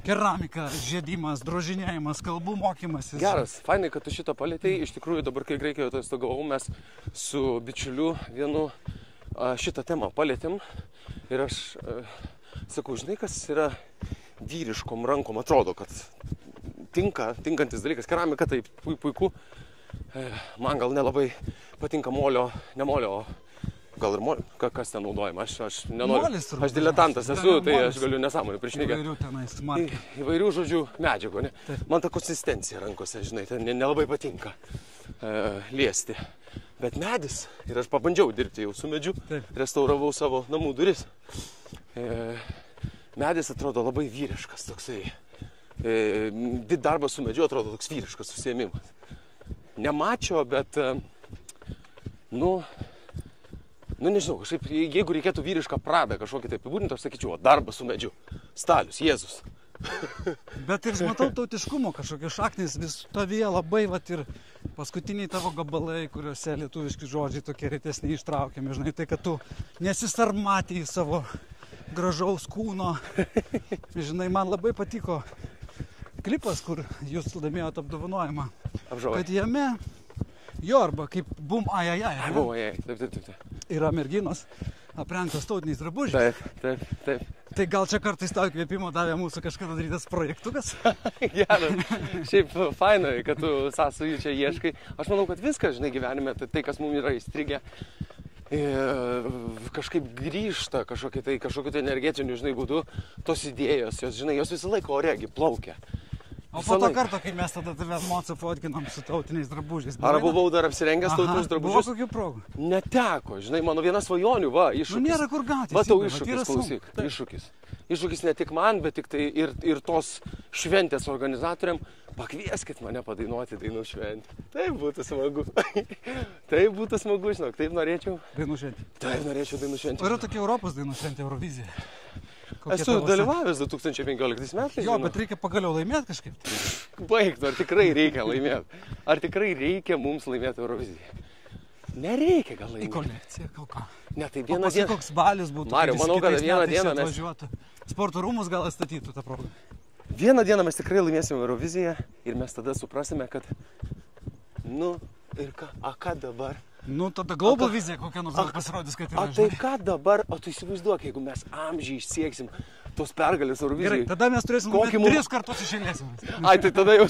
keramika, žiedimas, drožinėjimas, kalbų mokymasis. Geras, fainai, kad tu šitą palėtei. Iš tikrųjų, dabar, kai Graikijoje atostogavau, mes su bičiuliu vienu šitą temą palėtėm. Ir aš sakau, žinai, kas yra vyriškom rankom, atrodo, kad tinkantis dalykas. Keramika taip puiku. Man gal nelabai patinka ne molio, gal ir molio, kas ten naudojama, aš nenoriu, aš diletantas esu, tai aš galiu nesąmonę prišnekėti. Įvairių žodžių medžiagų, ne? Man ta konsistencija rankose, žinai, ten nelabai patinka liesti. Bet medis, ir aš pabandžiau dirbti jau su medžiu, restauravau savo namų duris. Medis atrodo labai vyriškas, toksai, darbas su medžiu atrodo toks vyriškas užsiėmimas. Nemačio, bet, nežinau, kažkaip, jeigu reikėtų vyrišką pradą kažkokį tai apibūdinti, aš sakyčiau, darbas su medžiu, stalius, Jėzus. Bet ir matau tautiškumo kažkokie šaknis vis tavyje labai, ir paskutiniai tavo gabalai, kuriuose lietuviški žodžiai tokie retesni ištraukiami, žinai, tai kad tu nesisarmatė į savo gražaus kūno. Žinai, man labai patiko klipas, kur jūs laimėjot apdovanojimą. Apžavai. Kad jame, arba kaip bum ajajaj. Taip. Yra merginos aprengtos tautiniais drabužiais. Taip. Tai gal čia kartais tau įkvėpimo davė mūsų kažkada darytas projektukas? Geras. Šiaip fainai, kad tu sąsajų čia ieškai. Aš manau, kad viskas, žinai, gyvenime, tai kas mums yra įstrigę, kažkaip grįžta kažkokiu tai energetiniu, žinai, būdu, tos idėjos, jos visą laiką oregi plaukia. O po to karto, kai mes tada tave emociją fotkinam su tautiniais drabužiais. Ar buvau dar apsirengęs tautinius drabužius? Buvo kokių progų? Neteko, žinai, mano viena svajonių, iššūkis. Nėra kur gauti. Tau iššūkis, klausyk, iššūkis. Iššūkis ne tik man, bet tik tai ir tos šventės organizatoriam. Pakvieskit mane padainuoti dainų šventę. Taip būtų smagu. Taip būtų smagu, žinok, taip norėčiau. Dainų šventė. Taip norėčiau dainų šventę. O yra tokia Europos dainų šventė, Eurovizija. Esu dalyvavęs 2015 metais. Jo, bet reikia pagaliau laimėti kažkaip. Baigtų, ar tikrai reikia laimėti? Ar tikrai reikia mums laimėti Euroviziją? Nereikia gal laimėti. Į kolekciją, ką. Ne, tai vieną dieną. Koks balius būtų. Mariau, manau, kad vieną dieną mes sporto rūmus gal atstatytų tą progą. Vieną dieną mes tikrai laimėsime Euroviziją ir mes tada suprasime, kad ir ką dabar? Tada Global Vizija kokia nors pasirodys, kad yra. Tai ką dabar? O tu įsivaizduok, jeigu mes amžiai sieksim tos pergalės Eurovizijoje. Gerai, tada mes turėsim 3 kartus išėlėsim. Ai, tai tada jau...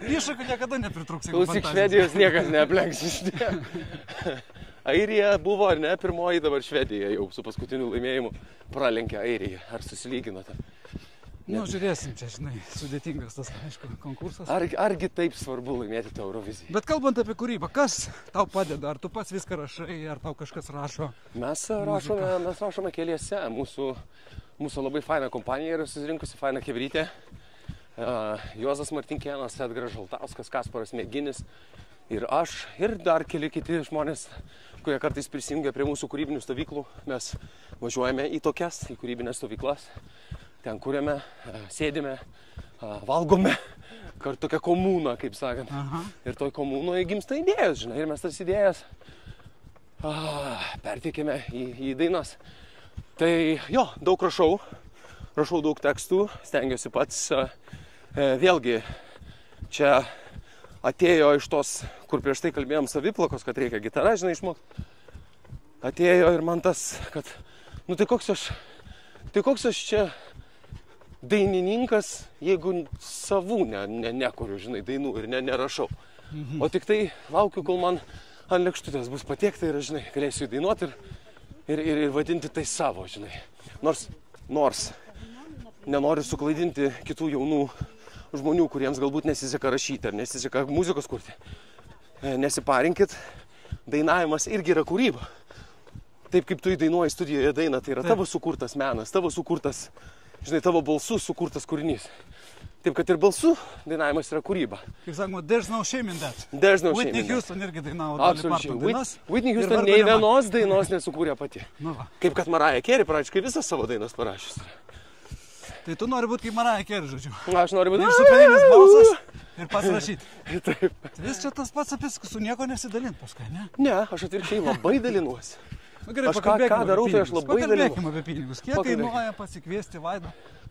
Iššūkių niekada nepritruks. Klausyk, Švedijos niekas neaplenks iš tie. Airija buvo, ar ne, pirmoji, dabar Švedija jau su paskutiniu laimėjimu pralenkė Airiją. Ar susilyginote? Žiūrėsim, čia, žinai, sudėtingas tas, aišku, konkursas. Argi taip svarbu laimėti tą Euroviziją? Bet kalbant apie kūrybą, kas tau padeda? Ar tu pats viską rašai, ar tau kažkas rašo? Mes rašome keliese. Mūsų labai faina kompanija yra susirinkusi, faina chebrytė. Juozas Martinkėnas, Edgaras Žaltauskas, Kasparas Mėginis ir aš, ir dar keli kiti žmonės, kurie kartais prisijungia prie mūsų kūrybinių stovyklų. Mes važiuojame į tokias, į kūrybinės stovyklas. Ten kuriame, sėdime, valgome, tokia komūna, kaip sakant. Ir toj komūnoje gimsta idėjas, žinai, ir mes tas idėjas perteikėme į dainas. Tai jo, daug rašau, rašau daug tekstų, stengiuosi pats. Vėlgi, čia atėjo iš tos, kur prieš tai kalbėjom saviplakos, kad reikia gitarą, žinai, išmokti. Atėjo ir man tas, kad, nu tai koks aš čia dainininkas, jeigu savų nekuriu, žinai, dainų ir nerašau. O tik tai laukiu, kol man ant lėkštutės bus patiekta ir, žinai, galėsiu dainuoti ir vadinti tai savo, žinai. Nors nenoriu suklaidinti kitų jaunų žmonių, kuriems galbūt nesiseka rašyti ar nesiseka muzikos kurti. Nesiparinkit, dainavimas irgi yra kūryba. Taip kaip tu įdainuoji studijoje dainą, tai yra tavo sukurtas menas, tavo sukurtas, žinai, tavo balsu sukurtas kūrinys. Taip, kad ir balsu dainavimas yra kūryba. Kaip sakoma, there's no shame in that. There's no shame in that. Whitney Houston irgi dainavo Dolly Parton dainas. Whitney Houston nei vienos dainos nesukūrė pati. Nu va. Kaip kad Mariah Carey praktiškai visas savo dainas parašys. Tai tu nori būti kaip Mariah Carey, žodžiu. Aš noriu būti... Ir superinis balsas ir pats rašyti. Taip. Vis čia tas pats apie su nieko nesidalint paskui, ne? Ne, aš atvirkščiai labai dalinuosi. Na gerai, Aš ką darau, tai aš labai dalinuosi. Pakalbėkime apie pinigus. Kiek kainuoja pasikviesti Vaidą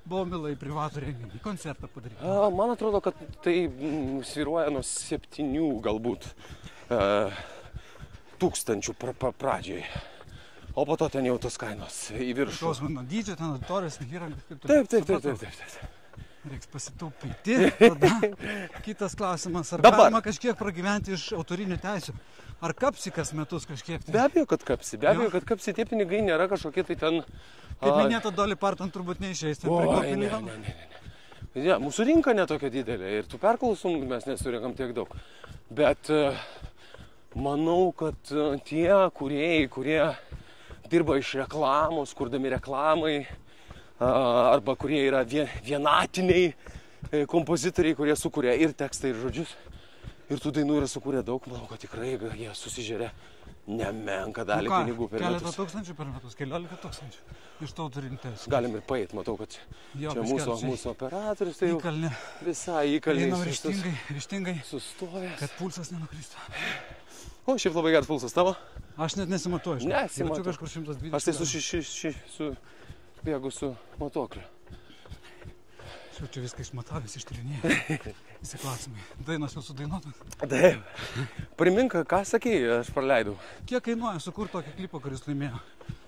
Baumilą į privatų renginį, koncertą padaryti? Man atrodo, kad tai svyruoja nuo 7 galbūt tūkstančių pradžioj. O po to ten jau tos kainos į viršų. Tos mano dydžio, ten auditorijos, įrankių. Taip. Reiks pasitaupyti. Tada kitas klausimas, ar galima kažkiek pragyventi iš autorinių teisių? Ar kapsi kas metus kažkiek? Be abejo, kad kapsi. Tie pinigai nėra kažkokie tai ten... Kaip minėta, Dolly Parton turbūt neišeis. Ne. Mūsų rinka netokia didelė ir tų perklausų mes nesurinkam tiek daug. Bet manau, kad tie kūrėjai, kurie dirba iš reklamos, kurdami reklamai, arba kurie yra vienatiniai kompozitoriai, kurie sukuria ir tekstą, ir žodžius. Ir tų dainų yra sukūrę daug, manau, kad tikrai jie susižeria nemenką dalį pinigų per metus. Keletą tūkstančių per metus, 15 tūkstančių iš to autorinių teisių. Galim ir paeit, matau, kad čia mūsų operatorius, tai jau visai įkalniai ryžtingai sustojęs. Kad pulsas nenukristų. O, šiaip labai geras pulsas tavo. Aš net nesimatuoju. Nesimatuoju. Kažkur 120. Aš tai bėgu su matuokliu. Aš čia viską išmatavęs, ištyrinėjau. Visi klausimai. Dainos jau sudainuotos. Taip. Primink, ką sakei, aš praleidau. Kiek kainuoja sukurti tokį klipą, kuris laimėjo?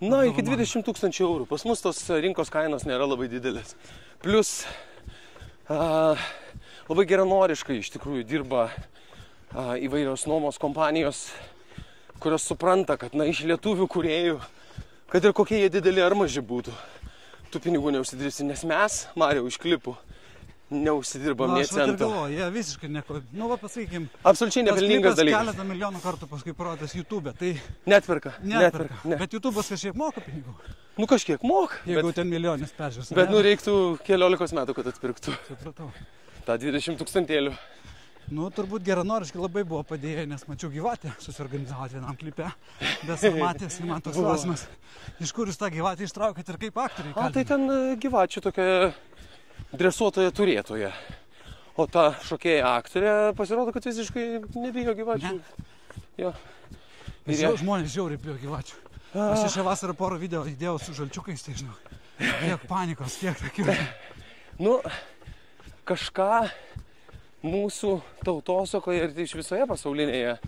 Na, iki 20 000 eurų. Pas mus tos rinkos kainos nėra labai didelės. Plus, labai geranoriškai iš tikrųjų dirba įvairios nuomos kompanijos, kurios supranta, kad iš lietuvių kūrėjų, kad ir kokie jie dideli ar maži būtų, tų pinigų neužsidirbsi, nes mes, Mariau, iš klipų neužsidirbam nė cento. Aš galvoju, jie visiškai nieko, pasakykim, absoliučiai nepelningas dalykas. Keletą milijonų kartų paskui parodas YouTube, tai... Netperka. Bet YouTube'as kažkiek moka pinigų. Nu kažkiek moka. Jeigu ten milijonis peržiūrės. Bet reiktų 14 metų, kad atpirktų. Supratau. Ta 20 000. Nu, turbūt geranoriškai labai buvo padėję, nes mačiau Gyvatę susiorganizavoti vienam klipe. Besarmatės, man toks klausimas. Iš kur jūs tą Gyvatę ištraukėt ir kaip aktoriai? Tai ten Gyvačių tokia dresuotoja turėtoja. O ta šokėja aktorė pasirodo, kad visiškai nebijo Gyvačių. Jo. Žmonės žiauriai bijo Gyvačių. Aš šią vasarą porą video įdėjau su žalčiukais, tai žinau. Kiek panikos, kiek tokių. Nu, kažką mūsų tautosakoje ir iš visoje pasaulinėje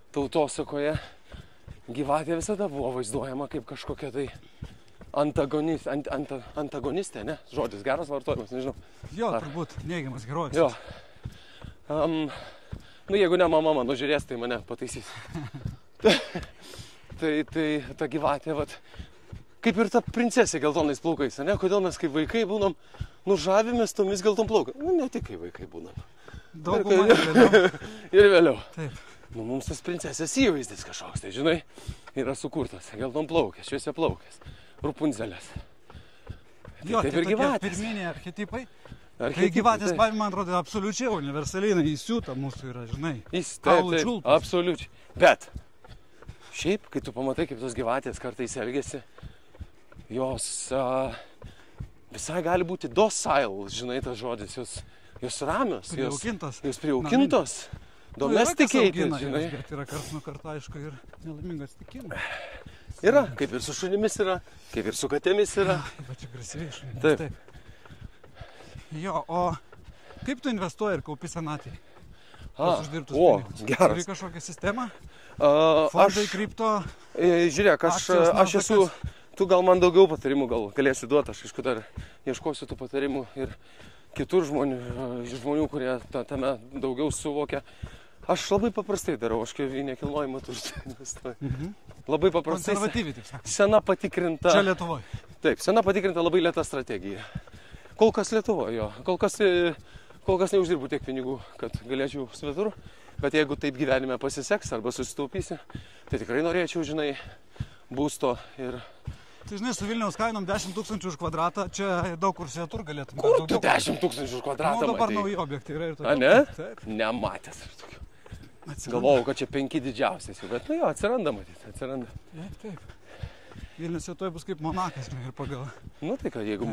tautosakoje Gyvatė visada buvo vaizduojama kaip kažkokia tai antagonistė, ne? Žodis geras vartojimas, nežinau. Jo, turbūt neigiamas herojus. Jo. Jeigu ne mama mano žiūrės, tai mane pataisys. tai ta Gyvatė, vat, kaip ir ta princesė geltonais plaukais, ne? Kodėl mes kaip vaikai būnam nužavimės tomis gelton plaukai? Nu, ne tik kai vaikai būnam. Daugumą vėliau. Ir vėliau. Taip. Nu, mums tas princesės įvaizdis kažkoks, tai žinai, yra sukurtas. Gelton plaukės, šviesia plaukės, Rapunzelės. Jo, tai tokie pirminiai archetipai. Kai Gyvatės baimė, man atrodo, absoliučiai universaliai įsiūta mūsų yra, žinai. Taip, absoliučiai. Bet šiaip, kai tu pamatai, kaip tos Gyvatės kartais elgesi, jos visai gali būti docile, žinai, tas žodis, jos ramios, jos prijaukintos, domesticated, žinai. Bet yra karts nuo karto, aišku, ir nelaimingas tikimas. Yra, kaip ir su šunimis yra, kaip ir su katėmis yra. Bet čia agresyviai šunimis. Taip. Jo, o kaip tu investuoji ir kaupi senatvėj? Uždirbtus O, pinigus. geras. Turi kažkokią sistemą? Aš, Fondai, kripto? žiūrėk, aš esu, tu gal man daugiau patarimų gal galėsi duoti, aš aišku dar ieškosiu tų patarimų ir kitur žmonių, kurie tame daugiau suvokia. Aš labai paprastai darau, aš į nekilnojimą turtą investuoju. Labai paprastai. Konservatyviai, taip sakant. Sena patikrinta. Čia Lietuvoje. Taip, sena patikrinta labai lėta strategija. Kol kas Lietuvoje, jo. Kol kas neuždirbu tiek pinigų, kad galėčiau svetur. Bet jeigu taip gyvenime pasiseks arba susitaupysi, tai tikrai norėčiau, žinai, būsto ir... Tai žinai, su Vilniaus kainom 10 000 už kvadratą, čia daug kur svetur galėtum. Kur tu 10 000 už kvadratą dabar matei? nauji objektai yra ir tokie. A, ne? Taip. Nematęs aš tokių. Atsiranda. Galvojau, kad čia 5 didžiausias, bet nu jo, atsiranda matyti, atsiranda. Taip. Vilnius jau tuoj bus kaip Monakas, žinai, ir pagal... Nu tai kad jeigu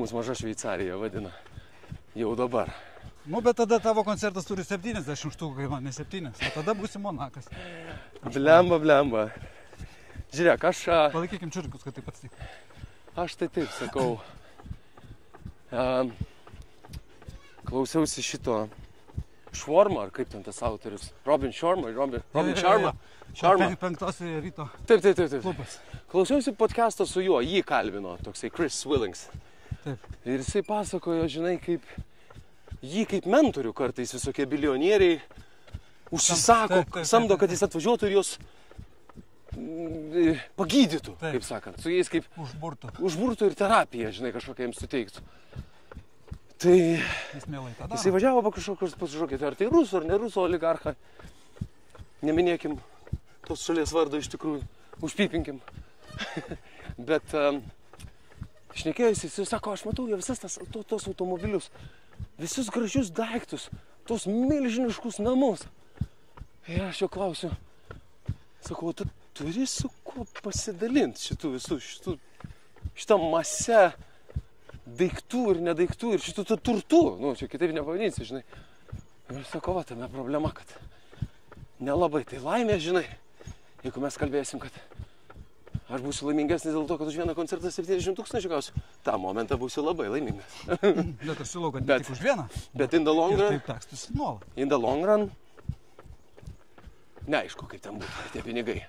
mus maža Šveicarija vadina, jau dabar. Nu, bet tada tavo koncertas turi 70 štukų kainuoti, ne 7, o tada būsi Monakas. Blemba. Žiūrėk, Palaikykim čiurkius, kad taip atsitiktų. Aš tai taip sakau. Klausiausi šito Švorma, ar kaip ten tas autorius? Robin Sharma. Sharma. 5 ryto Taip. klubas. Klausiausi podcast'o su juo, jį kalbino, toksai Chris Willings. Taip. Ir jisai pasakojo, žinai, kaip mentorių kartais visokie bilionieriai užsisako, samdo, kad jis atvažiuotų ir juos pagydytų, taip sakant. Su jais kaip užburtų ir terapiją, žinai, kažkokią jiems suteiktų. Tai jisai važiavo po kažkokį, ar tai rusų, ar ne rusų oligarchą. Neminėkim tos šalies vardo iš tikrųjų, užpypinkim. Bet šnekėjusi, jis sako, aš matau jau visas tos automobilius, visus gražius daiktus, tos milžiniškus namus. Ir aš jo klausiu, sakau, tu turi su kuo pasidalinti šitą masę daiktų ir nedaiktų ir šitų turtų. Nu, čia kitaip nepavadinsi, žinai. Ir sako, va, tame problema, kad nelabai tai laimė, žinai. Jeigu mes kalbėsim, kad aš būsiu laimingesnis dėl to, kad už vieną koncertą 70 000 gausiu, tą momentą būsiu labai laimingas. Bet aš siūlau, kad ne tik už vieną. Bet in the long run, taip tekstusi nuolat. In the long run, neaišku, kaip ten būtų tie pinigai.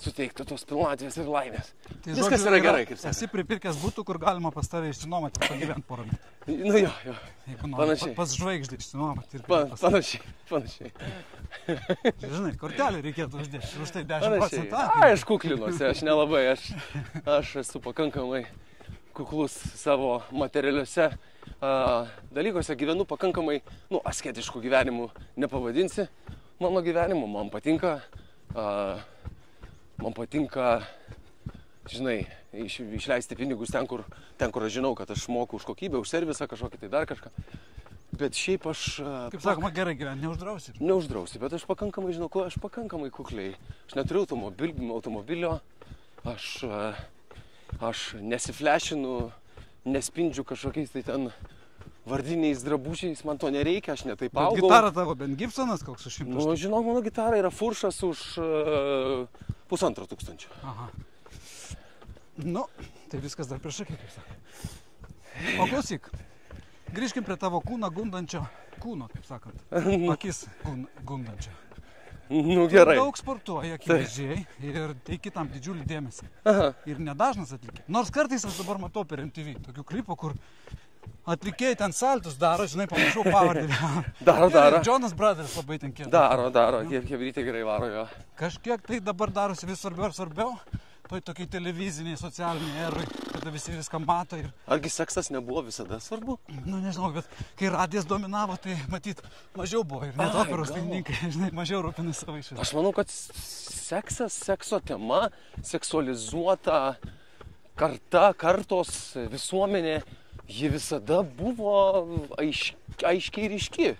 Suteiktų tos pilnatvės ir laimės. Tai viskas yra gerai, kaip sakė. Esi pripirkęs būtų, kur galima pas tave išsinuomoti ir pagyventi porą metų. Nu jo. Jeigu nori pas žvaigždį išsinuomoti. Panašiai. Žinai, kortelį reikėtų uždėti. Už tai 10%. Aš kuklinuosi, aš nelabai. Aš esu pakankamai kuklus savo materialiuose dalykuose. Gyvenu pakankamai, asketiškų gyvenimų nepavadinsi. Mano gyvenimu man patinka. Man patinka, žinai, išleisti pinigus ten, kur aš žinau, kad aš moku už kokybę, už servisą, kažkokį tai dar kažką. Bet šiaip aš... Kaip sakoma, gerai gyventi, neuždrausi. Neuždrausi, bet aš pakankamai žinau, aš pakankamai kukliai. Aš neturiu automobilio, aš nesiflešinu, nespindžiu kažkokiais tai ten vardiniais drabužiais, man to nereikia, aš netaip augau. Bet gitara tavo bent Gibsonas koks už 100 000? Nu, žinok, mano gitara yra Furšas už 1500. Aha. Nu, tai viskas dar prieš akį, kaip sakai. O klausyk, grįžkim prie tavo kūną gundančio kūno, kaip sakant. Akis gundančio. Nu, gerai. Tu daug sportuoji akivaizdžiai ir teiki tam didžiulį dėmesį. Aha. Ir nedažnas atlikė. Nors kartais aš dabar matau per MTV tokių klipų, kur atlikėjai ten saltus daro, žinai, panašau pavardį. Daro. Jonas Brothers labai ten kėda. Daro, Chebrytė gerai varo jo. Kažkiek tai dabar darosi vis svarbiau ir svarbiau, toj tokiai televiziniai, socialiniai erai, kada visi viską mato. Argi seksas nebuvo visada svarbu? Nu, nežinau, bet kai radijas dominavo, tai matyt, mažiau buvo ir net operos dainininkai, žinai, mažiau rūpina savo išvaizdą. Aš manau, kad sekso tema, seksualizuota kartos visuomenė, ji visada buvo aiškiai ir ryški.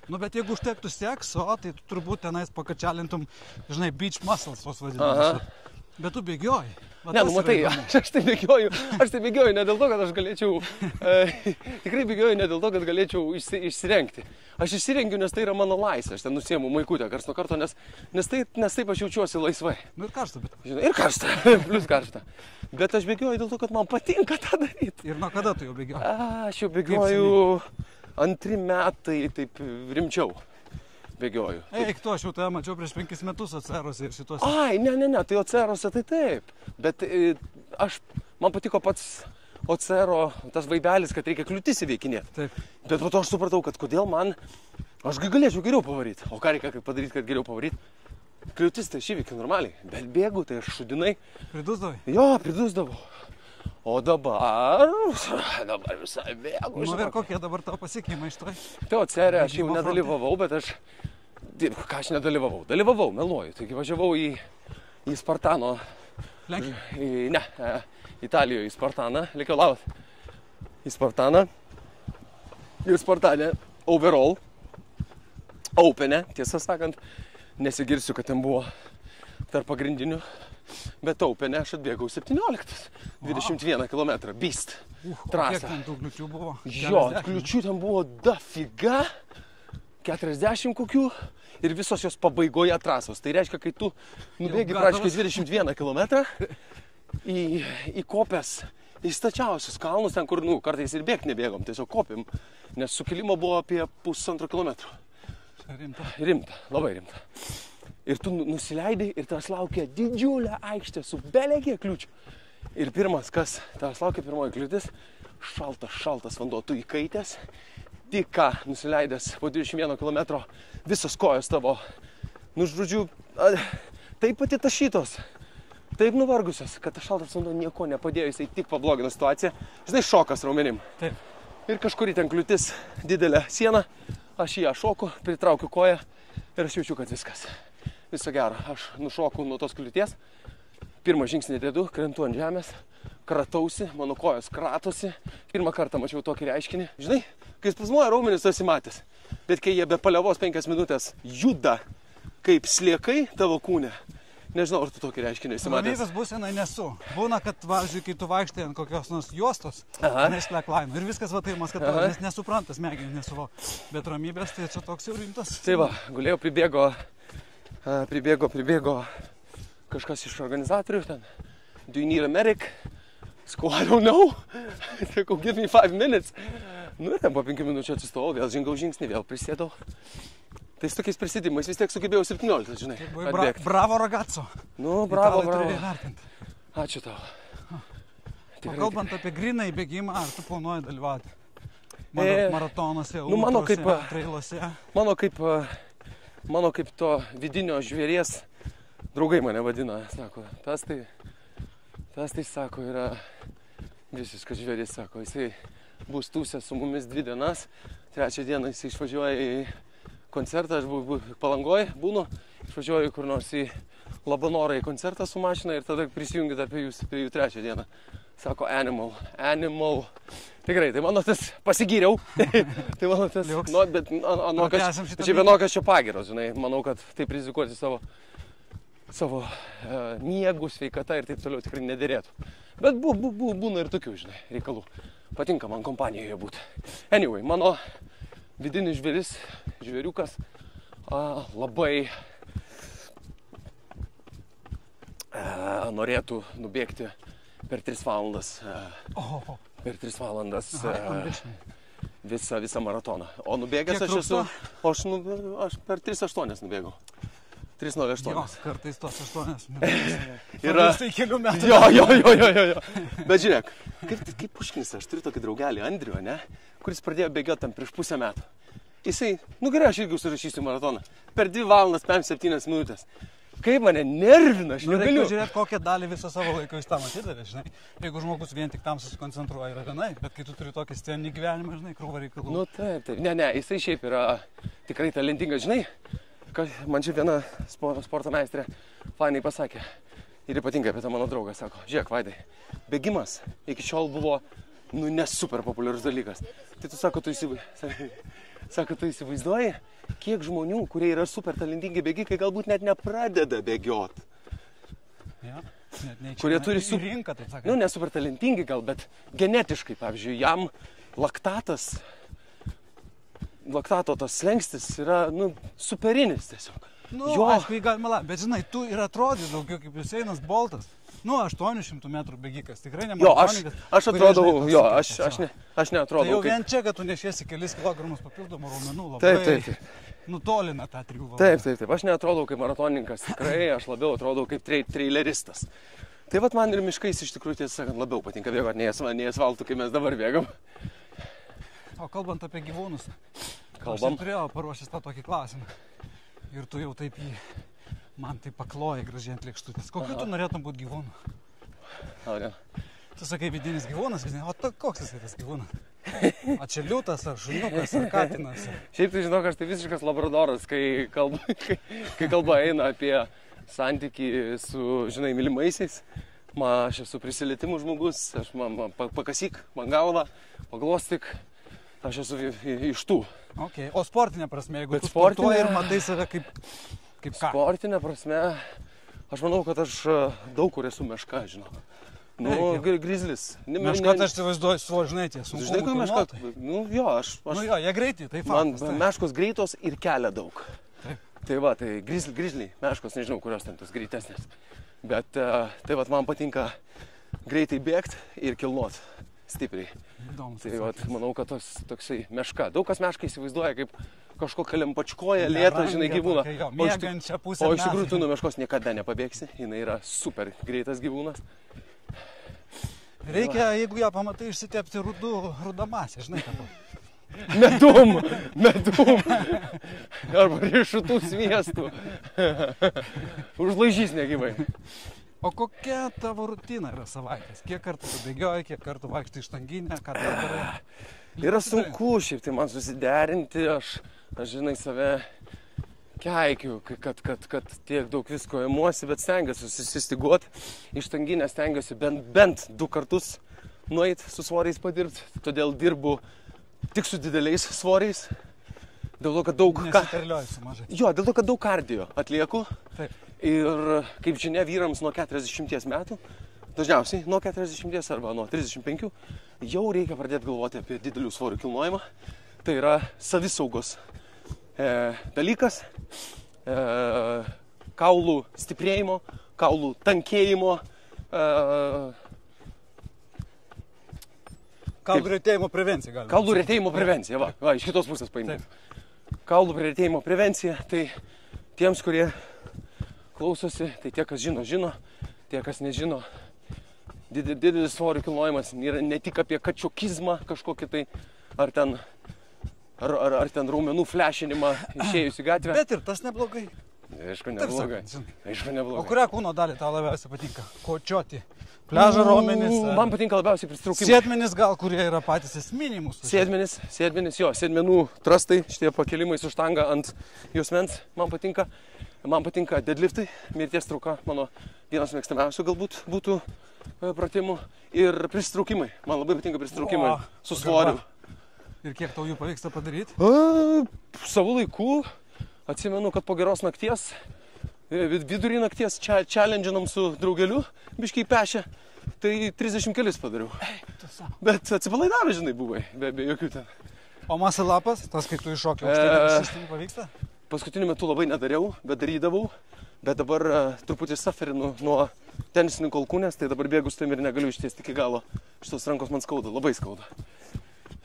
Nu, bet jeigu užtektų sekso, tai tu turbūt tenais pakačelintum, žinai, beach muscles tos vadinamas. Bet tu bėgioji. Ne, nu matai, aš tai bėgioju ne dėl to, kad aš galėčiau, tikrai bėgioju ne dėl to, kad galėčiau išsirengti. Aš išsirengiu, nes tai yra mano laisvė, aš ten nusiemu maikutę karts nuo karto, nes taip aš jaučiuosi laisvai. Nu ir karšta, bet. Žinai, ir karšta, plius karšta. Bet aš bėgioju dėl to, kad man patinka tą daryti. Ir nuo kada tu jau bėgioji? Aš jau bėgioju 2 metai, taip rimčiau. Bėgioju. Eik, tu, aš jau tave mačiau prieš 5 metus Ocerose ir šituose. Ai, ne, tai Ocerose tai taip. Bet man patiko pats Ocero, tas vaibelis, kad reikia kliūtis įveikinėti. Taip. Bet po to aš supratau, kad kodėl aš galėčiau geriau pavaryti. O ką reikia padaryti, kad geriau pavaryti? Kliūtis tai aš įveikiu normaliai. Bet bėgu, tai aš šudinai. Pridusdavai? Jo, pridusdavau. O dabar visai bėgu. Nu ir kokie dabar tavo pasiekimai iš to? Tai Ocere aš jau nedalyvavau, bet ką aš nedalyvavau? Dalyvavau, meluoju. Taigi važiavau į Spartano. Lenkiją? Ne, Italijoje į Spartaną. Likiau laut. Į Spartaną. Ir Spartane overall. Opene, tiesą sakant. Nesigirsiu, kad ten buvo tarp pagrindinių. Bet Opene aš atbėgau 17. 21 km. Beast. Trasa. Kiek ten tų kliučių buvo? Jo, kliučių ten buvo dafiga. 40 kokių. Ir visos jos pabaigoje trasos. Tai reiškia, kai tu nubėgi praktiškai 21 km į kopės, į stačiausius kalnus, ten kur, kartais ir bėgti nebėgom, tiesiog kopėm, nes sukilimo buvo apie 1,5 kilometro. Rimta, labai rimta. Ir tu nusileidai ir tavęs laukia didžiulė aikštė su belekiek kliūčių. Ir pirmas, kas tavęs laukia, pirmoji kliūtis, šaltas vanduo, tu įkaitęs. Tik ką nusileidęs po 21 km, visos kojos tavo, žodžiu, taip pati tašytos, taip nuvargusios, kad tas šaltas vanduo nieko nepadėjo, jisai tik pablogino situaciją. Žinai, šokas raumenim. Taip. Ir kažkur ten kliūtis, didelė siena, aš į ją šoku, pritraukiu koją ir aš jaučiu, kad viskas. Viso gero, aš nušoku nuo tos kliūties, pirmą žingsnį dedu, krentu ant žemės, kratausi, mano kojos kratosi. Pirmą kartą mačiau tokį reiškinį. Žinai, kai spazmuoja raumenis, tu esi matęs. Bet kai jie be paliovos 5 minutės juda kaip sliekai tavo kūne, nežinau, ar tu tokį reiškinį esi matęs. Ramybės būsenai nesu. Būna, kad, važiuoju, kai tu vaikštai ant kokios nors juostos, neslaklaino. Ir viskas va taip, kad nes nesuprantas, smegenys nesuvo. Bet ramybės tai čia toks jau rimtas. Tai va, gulėjau, pribėgo kažkas iš organizatorių ten. Do you need a medic? Sakau, I don't know. Sakau, give me 5 minutes. Nu ir ten po 5 minučių atsistojau, vėl žingau žingsnį, vėl prisėdau. Tai su tokiais prisidimais vis tiek sugebėjau 17, žinai. Bravo, ragazzo. Nu, bravo. Ačiū tau. O kalbant apie grynai bėgimą, ar tu planuoji dalyvauti? Maratonuose, trailuose? Mano kaip to vidinio žvėries draugai mane vadina. Sako, tas tai sako, yra visiškas žvėris, sako. Jisai bus tūsę su mumis 2 dienas. 3 dieną jisai išvažiuoja į koncertą, aš Palangoj būnu. Išvažiuoju kur nors į Labanorą į koncertą su mašina ir tada prisijungiu dar prie jų 3 dieną. Sako, animal. Tikrai, tai mano tas pasigyriau. Tai mano tas, bet vienokios čia pagiros, žinai. Manau, kad taip rizikuoti savo miegų, sveikata ir taip toliau tikrai nederėtų. Bet būna ir tokių, žinai, reikalų. Patinka man kompanijoje būti. Anyway, mano vidinis žvėriukas labai norėtų nubėgti per 3 valandas. Per 3 valandas visą maratoną. O nubėgęs aš per 3:08 nubėgau. 3:08. Jo, kartais tos 8 yra tai kelių metų. Jo. Bet žiūrėk, kaip Puškinas, aš turiu tokį draugelį, Andrių, ne, kuris pradėjo bėgioti tam prieš pusę metų. Jisai, gerai, aš irgi užsirašysiu maratoną. Per 2 valandas 7 minutės. Kaip mane nervina, aš negaliu. Reikia žiūrėti, kokią dalį viso savo laiko jis tam atidavė, žinai. Jeigu žmogus vien tik tam susikoncentruoja, yra vienai, bet kai tu turi tokį sceninį gyvenimą, žinai, krūvą reikalų. Nu taip. Ne, jisai šiaip yra tikrai talentingas, žinai. Man čia viena sporto meistrė fainai pasakė. Ir ypatingai apie tą mano draugą, sako, žiūrėk, Vaidai, bėgimas iki šiol buvo, nesuper populiarus dalykas. Tai tu sako, tu įsivaizduoji, kiek žmonių, kurie yra super talentingi bėgikai, galbūt net nepradeda bėgioti. Ja. kurie turi rinką, taip sakant. Nu, nesuper talentingi gal, bet genetiškai, pavyzdžiui, jam laktato tas slengstis yra, superinis tiesiog. Aišku, jį galima labi, bet žinai, tu ir atrodai daugiau kaip Jusainas Boltas. 800 metrų bėgikas, tikrai ne maratonininkas. Aš atrodau, aš neatrodau. Tai jau vien čia, kad tu nešiesi kelis kilogramus papildomų raumenų, labai nutolina tą 3 valandą. Taip, aš neatrodau kaip maratonininkas, tikrai, aš labiau atrodau kaip traileristas. Tai vat man ir miškais iš tikrųjų, tiesą sakant, labiau patinka bėgoti, nei asfaltų, kai mes dabar bėgam. O kalbant apie gyvūnus, aš turėjau paruošęs tą tokį klausimą. Ir tu jau taip man tai paklojai gražiai ant lėkštutės. Kokiu tu norėtum būti gyvūnu? Tu sakai vidinis gyvūnas, o koks jis tas gyvūnas? O čia liūtas, ar šuniukas, ar katinas? Šiaip tai žinok, aš tai visiškas labradoras, kai kalba eina apie santykį su, mylimaisiais. Aš esu prisilietimų žmogus, pakasyk, man galvą, paglostyk. Aš esu iš tų. Okay. O sportinė prasme, jeigu tu sportuoji ir matai save kaip ką? Sportinė prasme, aš manau, kad aš daug kur esu meška, žinok. Grizlis. Meška, tai aš įsivaizduoju svorio, žinai, tie sunkumų. Žinai, ką meška? Jie greiti, tai faktas. Man meškos greitos ir kelia daug. Tai va, tai grizliai, meškos, nežinau, kurios ten tos greitesnės. Bet tai va, man patinka greitai bėgti ir kilnuot stipriai. Tai va, manau, kad toksai meška. Daug kas mešką įsivaizduoja kaip kažkokią lempačkoją, lėtą, gyvūną. Mėgančią pusę. O iš tikrųjų tu nuo meškos niekada nepabėgsi. Jis yra super greitas gyvūnas. Reikia, jeigu ją pamatai, išsitepti rudamasę, žinai, kad Medum. Arba riešutų sviestų. Užlaižys negyvai. O kokia tavo rutina yra savaitės? Kiek kartų tu bėgioji, kiek kartų vaikštai iš tanginę, ką tu darai? Yra sunku šiaip tai man susiderinti, aš žinai, save keikiu, kad tiek daug visko emuosi, bet stengiuosi susistiguoti. Iš tanginę stengiuosi bent 2 kartus nueit su svoriais padirbti, todėl dirbu tik su dideliais svoriais. Dėl to, kad daug dėl to, kad daug kardio atlieku. Taip. Ir kaip žinia, vyrams nuo 40 metų, dažniausiai nuo 40 arba nuo 35, jau reikia pradėti galvoti apie didelių svorių kilnojimą. Tai yra savisaugos dalykas, kaulų stiprėjimo, kaulų tankėjimo. Kaulų retėjimo prevencija galima. Kaulų retėjimo prevencija, va, iš kitos pusės paimti. Kaulų retėjimo prevencija, tai tiems, kurie klausosi, tai tie, kas žino, tie, kas nežino. Didelis svorių kilnojimas yra ne tik apie kačiokizmą kažkokį tai, ar ten raumenų flešinimą išėjus į gatvę. Bet ir tas neblogai. Aišku, neblogai. O kurią kūno dalį tau labiausiai patinka? Kočioti? Pliažo raumenys? Man patinka labiausiai pristraukimai. Sėdmenys gal, kurie yra patys esminiai mūsų? Sėdmenys, jo, sėdmenų trastai, šitie pakelimai su štanga ant juosmens, man patinka. Man patinka deadliftai, mirties trauka, mano vienas mėgstamiausių galbūt būtų pratimų. Ir pristraukimai, man labai patinka pristraukimai su svoriu. Ir kiek tau jų pavyksta padaryti? Savo laiku, atsimenu, kad po geros nakties, vidurį nakties challenge'inam su draugeliu, biškiai pešė, tai 30 kelis padariau. Bet atsipalaidavę, žinai, buvai, be jokių ten. O muscle upas, tas kai tu iššokiau, tai pavyksta? Paskutiniu metu labai nedariau, bet darydavau. Bet dabar truputį suferinu nuo tenisininkų alkūnės, tai dabar bėgu su tavim ir negaliu ištiesti iki galo. Šitos rankos man skauda, labai skauda.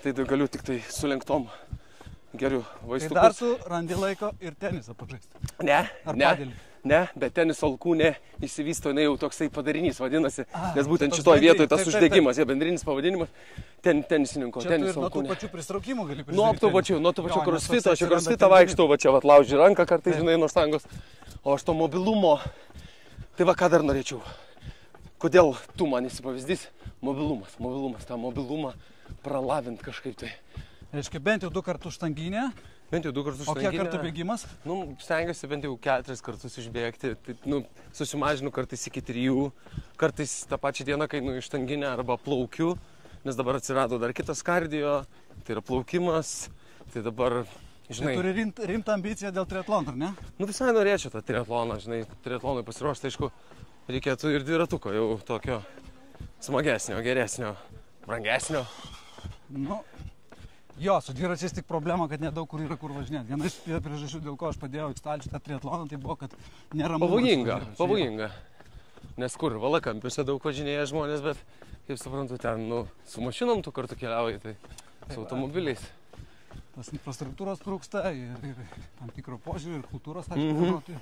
Tai galiu tik tai sulenktom geriu vaistukus. Tai dar tu randi laiko ir tenisą pažaisti? Ne, bet teniso alkūnė išsivysto, jinai jau toksai padarinys vadinasi, nes būtent šitoj vietoj tas uždegimas, bendrinis pavadinimas, tenisininko, teniso alkūnė. Nuo tų pačių pristraukimų gali prisidėti? Nuo tų pačių crossfito, aš crossfitą vaikštau, va čia lauži ranką kartais, žinai, nuo štangos, o aš to mobilumo, tai va ką dar norėčiau, kodėl tu man esi pavyzdys, mobilumas, tą mobilumą pralavint kažkaip tai. Reiškia, bent jau 2 kartus štanginė. Bent jau 2 kartus štanginė. O kiek kartų bėgimas? Stengiuosi bent jau 4 kartus išbėgti. Tai, susimažinu kartais iki 3, kartais tą pačią dieną, kai iš štanginę arba plaukiu, nes dabar atsirado dar kitas kardio, tai yra plaukimas, tai dabar, žinai... Tai turi rimtą ambiciją dėl triatlono, ar ne? Visai norėčiau tą triatloną, žinai, triatlonui pasiruošti, aišku, reikėtų ir dviratuko jau tokio smagesnio, geresnio, brangesnio. Nu, jo, su dviračiais tik problema, kad nedaug kur yra kur važinėti. Viena iš priežasčių, dėl ko aš padėjau į stalčių tą triatloną, tai buvo, kad nėra Pavojinga. Nes kur, Valakampiuose daug važinėja žmonės, bet, kaip suprantu, ten, su mašinom tu kartu keliauji, tai su automobiliais. Tas infrastruktūros trūksta ir tam tikro požiūrį ir kultūros, aišku,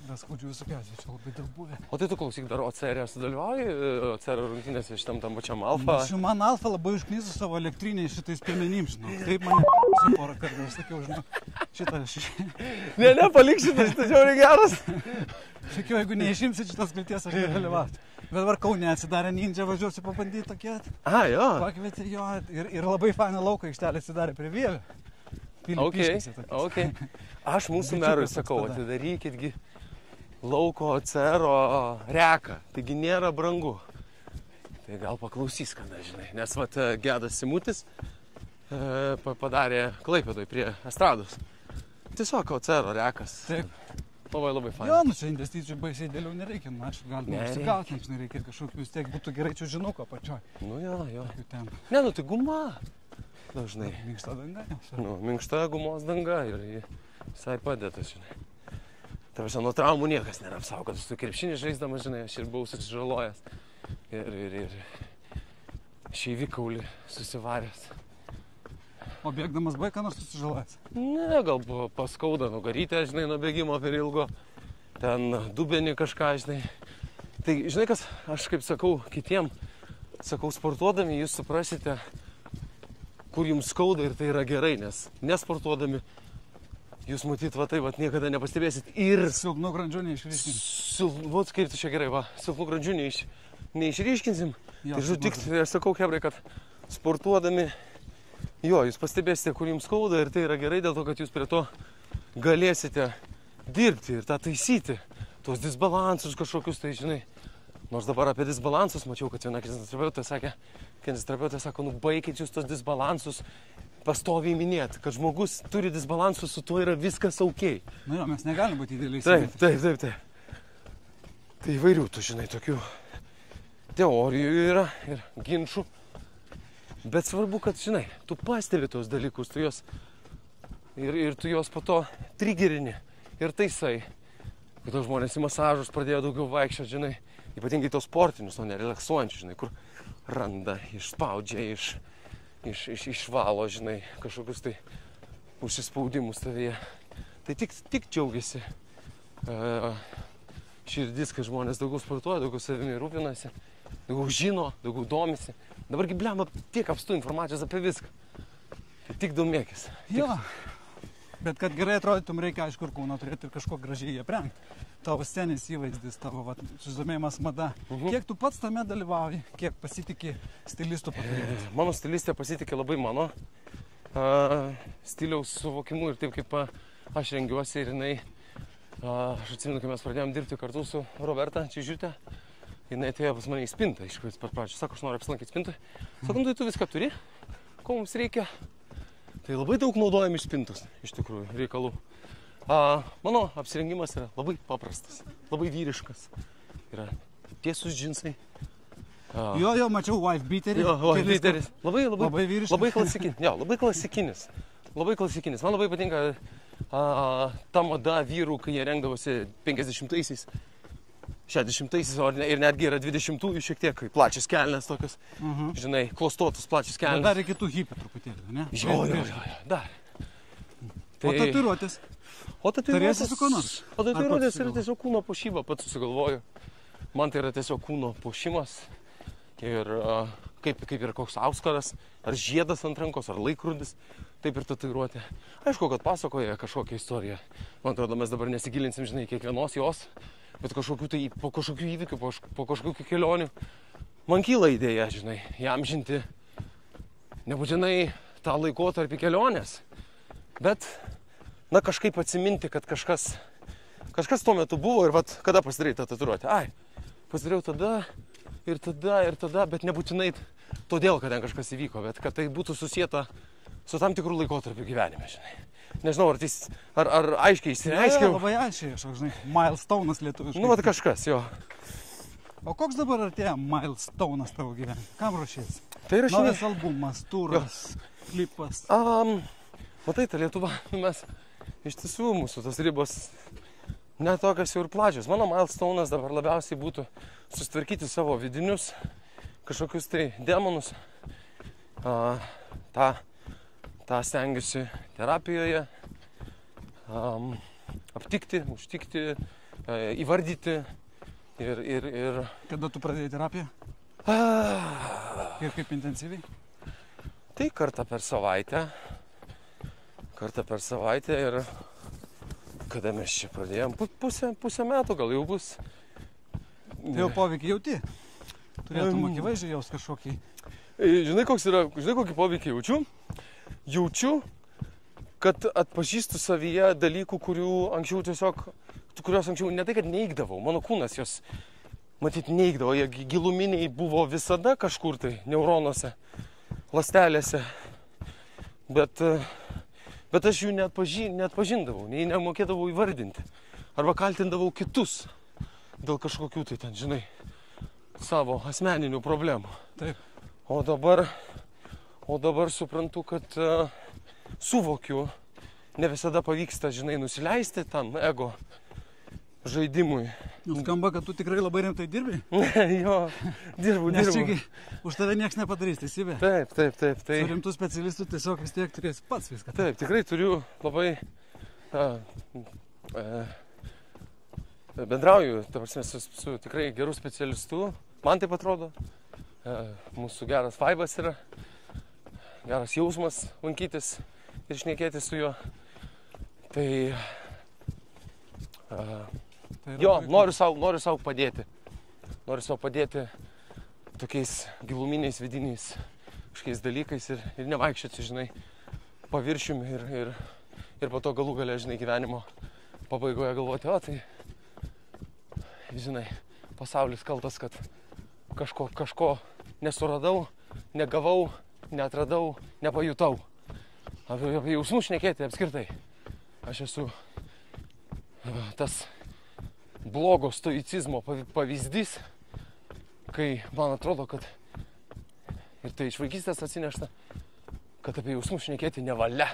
yra skaudžių visokiausių, čia labai daug buvę. O tai tu klausyk, dar OCR sudalyvauji, OCR rungtynėse šitam tam pačiam Alfa? Man Alfa labai užknyso savo elektriniai šitais piemenim, žinau. Taip mane su porą kartų, aš sakiau, žinau, Ne, palik šitas žiauriai geras. Sakiau, jeigu neišimsit šitas vilties, aš nedalyvauti. Bet dabar Kaune atsidarė Ninja, važiuosiu pabandyti tokie. Jo. Pakvietė jo ir labai faina lauko aikštelė atsidarė prie Vievio. Okay. Aš mūsų merui sakau, atidarykitgi lauko OCR reką, taigi nėra brangu. Tai gal paklausys, kada žinai, nes vat Gedas Simutis padarė Klaipėdoj prie estrados. Tiesiog OCR rekas. Taip. Labai faina. Jo, čia investicijų baisiai dėliau nereikia, aišku, galima apsigauti, jiems nereikia kažkokių vis tiek būtų gerai čiužinuko pačioj. Jo. Ne, tai guma. Dažnai. Minkšta danga. Minkšta gumos danga ir visai padėta, žinai. Tarsi nuo traumų niekas nėra apsaugotas. Tu krepšinį žaisdamas, žinai, aš ir buvau susižalojęs. Ir šeivikaulį susivaręs. O bėgdamas ką nors susižalojęs? Ne, gal paskauda nugarytę, žinai, nuo bėgimo per ilgo. Ten dubenį kažką, žinai. Tai, žinai kas, aš kaip sakau kitiem, sportuodami jūs suprasite, kur jums skauda ir tai yra gerai, nes nesportuodami jūs matyt, va tai, niekada nepastebėsit ir... Silpnų grandžių neišryškinsim. Vot kaip tu čia gerai, silpnų grandžių neišryškinsim. Tai žinau, tik, aš sakau, hebrai, kad sportuodami, jūs pastebėsite, kur jums skauda ir tai yra gerai dėl to, kad jūs prie to galėsite dirbti ir tą taisyti. Tuos disbalansus kažkokius, tai žinai. Nors dabar apie disbalansus mačiau, kad viena kineziterapeutė sako, baikit jūs tos disbalansus pastoviai minėti, kad žmogus turi disbalansus, su tuo yra viskas ok. Na jo, mes negalim būti dideliais. Taip. Tai įvairių, tu žinai, tokių teorijų yra ir ginčų. Bet svarbu, kad, žinai, tu pastebi tos dalykus, tu juos ir tu juos po to trigerini ir taisai. Kai tos žmonės į masažus pradėjo daugiau vaikščioti, žinai, ypatingai tos sportinius, o ne relaksuojančius, žinai, kur randa, išspaudžia, išvalo, žinai, kažkokius tai užsispaudimus tavyje. Tai tik džiaugiasi širdis, kad žmonės daugiau sportuoja, daugiau savimi rūpinasi, daugiau žino, daugiau domisi. Dabargi blemba tiek apstu informacijos apie viską. Tai tik domėkis. Jo, bet kad gerai atrodytum, reikia aišku ir kūną turėti ir kažko gražiai aprengti. Tavo scenis įvaizdis, tavo susidomėjimas mada. Kiek tu pats tame dalyvauji, kiek pasitikė stilistų patarimais? Mano stilistė pasitikė labai mano stiliaus suvokimu ir taip kaip aš rengiuosi ir jinai, aš atsimenu, kai mes pradėjom dirbti kartu su Roberta Čižiūtė. Jinai atėjo pas mane į spintą, iš kur pat pradžių. Sako, aš noriu apsilankyti spintą. Sakom, tai tu viską turi, ko mums reikia. Tai labai daug naudojam iš spintos, iš tikrųjų, reikalų. Mano apsirengimas yra labai paprastas, labai vyriškas. Yra tiesus džinsai. Jo, mačiau wife beaterį. Wife beateris. Labai vyriškas. Labai klasikinis. Jo, labai klasikinis. Labai klasikinis. Man labai patinka ta mada vyrų, kai jie rengdavosi 50-aisiais. 60-aisiais ir netgi yra 20-ųjų šiek tiek plačias kelnes tokios, žinai, klostotus plačias kelnes. Bet dar ir kitų hipių truputėlį, ne? Jo, dar. O tatuiruotės? Tariesi su kuo nors? O tatuiruotės yra tiesiog kūno puošyba, pats susigalvoju. Man tai yra tiesiog kūno puošimas ir kaip ir koks auskaras, ar žiedas ant rankos, ar laikrodis, taip ir tatuiruotė. Aišku, kad pasakoja kažkokią istoriją. Man atrodo, mes dabar nesigilinsim, žinai, kiekvienos jos. Bet po kažkokių įvykių, po kažkokių kelionių, man kyla idėja, žinai, įamžinti nebūtinai tą laikotarpį kelionės, bet, kažkaip atsiminti, kad kažkas tuo metu buvo ir kada pasidarai tą tatuiruotę. Pasidariau tada, bet nebūtinai todėl, kad ten kažkas įvyko, bet kad tai būtų susieta su tam tikrų laikotarpių gyvenime, žinai. Nežinau, ar aiškiai išsireiškiau. Labai aiškiai, aš žinai, milestone'as lietuviškai. Nu, vat kažkas, jo. O koks dabar artėja milestone'as tavo gyvenime? Kam ruošies? Tai rašinė. Naujas albumas, turas, klipas. Matai, ta Lietuva, mes iš tiesų mūsų tas ribos netokios jau ir plačios. Mano milestone'as dabar labiausiai būtų susitvarkyti savo vidinius kažkokius tai demonus. tą stengiuosi terapijoje aptikti, užtikti, įvardyti ir... Kada tu pradėjai terapiją? Ir kaip intensyviai? Tai kartą per savaitę ir kada mes čia pradėjom, pusę metų gal jau bus. Tai jau poveikį jauti? Turėtum akivaizdžiai jaus kažkokį. Žinai, kokį poveikį jaučiu? Jaučiu, kad atpažįstu savyje dalykų, kuriuos anksčiau ne tai, kad neigdavau. Mano kūnas jos, matyt, neigdavo. Jie giluminiai buvo visada kažkur tai neuronuose, ląstelėse. Bet aš jų neatpažindavau, nei nemokėdavau įvardinti. Arba kaltindavau kitus dėl kažkokių tai ten, žinai, savo asmeninių problemų. Taip. O dabar suprantu, kad suvokiu, ne visada pavyksta, žinai, nusileisti tam ego žaidimui. Skamba, kad tu tikrai labai rimtai dirbi? Jo, dirbu. Nes čiagi už tave nieks nepadarys, teisybė? Taip. Su rimtų specialistų tiesiog vis tiek turėsi pats viską. Taip, tikrai turiu labai... bendrauju, ta prasme, su tikrai geru specialistu. Man taip atrodo. Mūsų geras vaibas yra. Geras jausmas lankytis ir šnekėti su juo. Tai... noriu sau padėti. Noriu sau padėti tokiais giluminiais, vidiniais kažkokiais dalykais ir nevaikščioti, žinai, paviršiumi ir po to galų gale, žinai, gyvenimo pabaigoje galvoti, tai, žinai, pasaulis kaltas, kad kažko nesuradau, negavau, neatradau, nepajutau. Apie jausmus šnekėti apskritai. Aš esu tas blogo stoicizmo pavyzdys, kai man atrodo, kad ir tai iš vaikystės atsinešta, kad apie jausmus šnekėti nevalia.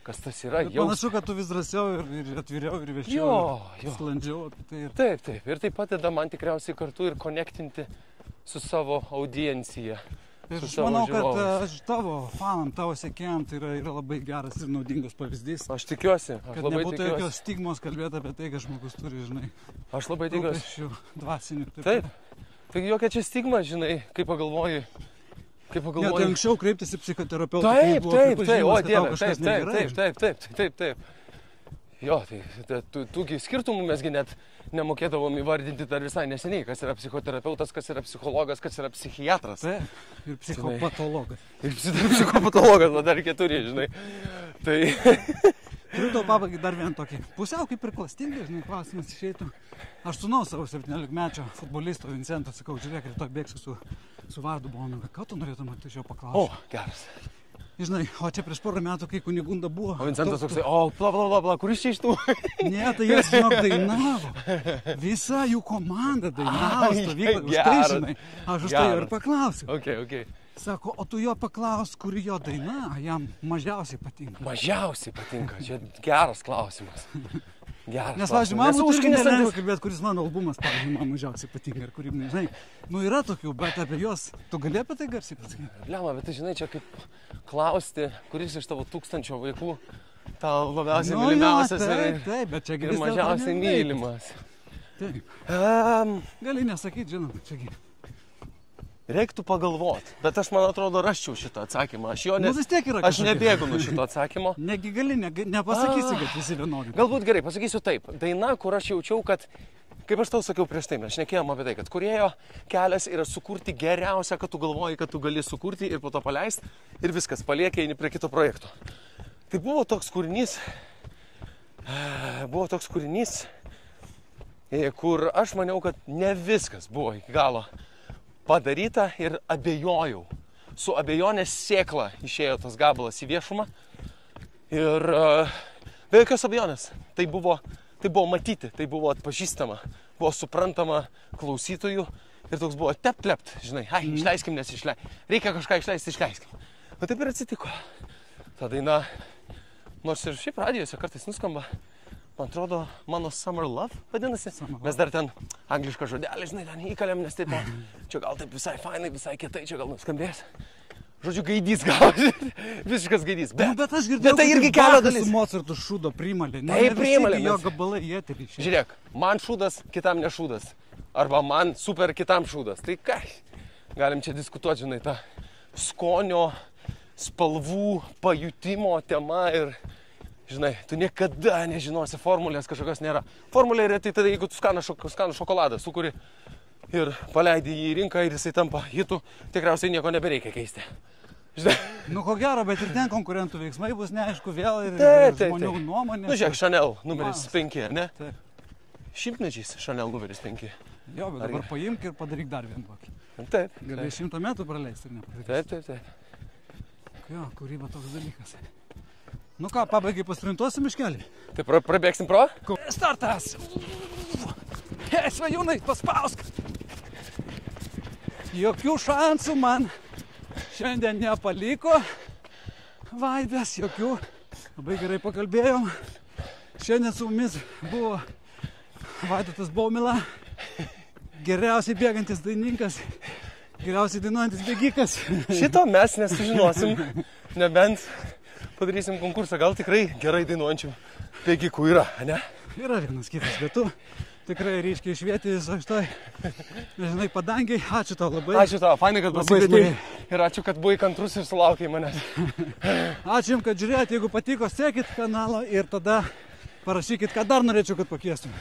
Kas tas yra jausmas. Panašu, kad tu vis drąsiau ir atviriau ir viešiau. Sklandžiau. Taip. Ir tai padeda man tikriausiai kartu ir konektinti su savo audiencija. Ir aš manau, kad tavo fanam, tavo sekėjam tai yra labai geras ir naudingas pavyzdys. Aš tikiuosi. Kad nebūtų jokios stigmos kalbėti apie tai, kad žmogus turi, žinai. Aš labai tikiuosi. Rūpesčių dvasinių. Taip. Tai jokia čia stigma, žinai, kaip pagalvoji. Ne, tai anksčiau kreiptis į psichoterapeutą. Taip, o Dieve, taip. Jo, tai tų skirtumų mesgi net nemokėdavom įvardinti dar visai neseniai, kas yra psichoterapeutas, kas yra psichologas, kas yra psichiatras. Taip, ir psichopatologas. Ir psichopatologas, dar 4, žinai. Tai... Turiu tau pabaigai dar vieną tokį pusiau kaip ir klastingą, žinai, klausimas išeitų. Aš sūnau savo 17-mečio futbolisto Vincento, sakau, žiūrėk, rytoj bėgsiu su Vardu Bonoga. Ką tu norėtum iš jo paklausti? O, geras. Žinai, o čia prieš porą metų, kai Kunigunda buvo... O Vincentas toksai, bla, kuris čia iš tų? Ne, tai jie, žinok, dainavo. Visa jų komanda dainavo stovyklą. Už tai, žinai, aš už tai ir paklausiu. Okay. Sako, o tu jo paklaus, kuri jo daina jam mažiausiai patinka. Mažiausiai patinka, čia geras klausimas. Nes, pavyzdžiui, man būtų irgi neleis kalbėti, kuris mano albumas, pavyzdžiui, man mažiausiai patinka ir kurį, žinai, yra tokių, bet apie juos, tu gali apie tai garsiai pasakyti? Lema, bet tai, žinai, čia kaip klausti, kuris iš tavo 1000 vaikų tau labiausiai mylimiausias ir mažiausiai mylimas. Taip. Gali nesakyti, žinoma, čiagi. Reiktų pagalvoti, bet aš, man atrodo, raščiau šitą atsakymą. Aš Nu, nebėgu nuo šito atsakymo. Negi gali, nepasakysi, kad visi vienodi. Galbūt gerai, pasakysiu taip. Daina, kur aš jaučiau, kad, kaip aš tau sakiau prieš tai, mes šnekėjom apie tai, kad kūrėjo kelias yra sukurti geriausia, kad tu galvoji, kad tu gali sukurti ir po to paleisti ir viskas, palieki, eini prie kito projekto. Tai buvo toks kūrinys, kur aš maniau, kad ne viskas buvo iki galo padaryta ir abejojau. Su abejonės sėkla išėjo tas gabalas į viešumą. Ir Be jokios abejonės. Tai buvo matyti, tai buvo atpažįstama, buvo suprantama klausytojų ir toks buvo tep-tlept, žinai, išleiskim, nes reikia kažką išleisti, išleiskim. O taip ir atsitiko. Ta daina, nors ir šiaip radijose kartais nuskamba, man atrodo, mano Summer Love vadinasi. Mes dar ten anglišką žodelį, žinai, ten įkalėm, nes taip, čia gal taip visai fainai, visai kietai, čia gal nuskambės. Žodžiu, gaidys gal, visiškas gaidys. Bet aš girdėjau, tai irgi kelio dalis. Su Mocartu šūdo primalė. Taip, primalė. Jo gabalai į eterį. Žiūrėk, man šūdas, kitam ne šūdas. Arba man super, kitam šūdas. Tai ką? Galim čia diskutuoti, žinai, tą skonio, spalvų, pajutimo tema ir, žinai, tu niekada nežinosi, formulės kažkokios nėra. Formulė yra tai tada, jeigu tu skanų šokoladą sukuri ir paleidi jį į rinką ir jisai tampa hitu, tikriausiai nieko nebereikia keisti. Žinai. Nu, ko gero, bet ir ten konkurentų veiksmai bus neaišku vėl ir žmonių nuomonės. Nu, žiūrėk, Chanel numeris 5, ar ne? Taip. Šimtmečiais Chanel numeris 5. Jo, bet dabar paimk ir padaryk dar vieną tokį. Taip. Gali 100 metų praleisti ir nepadaryk. Taip. Jo, kūryba toks dalykas. Nu ką, pabaigai pasirintuosim miškelį? Tai prabėgsim pro? Startas! Svajūnai, paspausk! Jokių šansų man šiandien nepaliko. Vaidas, jokių. Labai gerai pakalbėjom. Šiandien su mumis buvo Vaidotas Baumila, geriausiai bėgantis dainininkas, geriausiai dainuojantis bėgikas. Šito mes nesužinosim, nebent padarysim konkursą. Gal tikrai gerai dainuojančių bėgikų yra, ne? Yra vienas kitas, bet tu tikrai ryškiai švieti viso šitoj, žinai, padangiai. Ačiū tau labai. Ačiū tau, fainai, kad pasikvietei. Ir ačiū, kad buvai kantrus ir sulaukiai manęs. Ačiū jums, kad žiūrėjote. Jeigu patiko, sekit kanalą ir tada parašykit, ką dar norėčiau, kad pakviestum.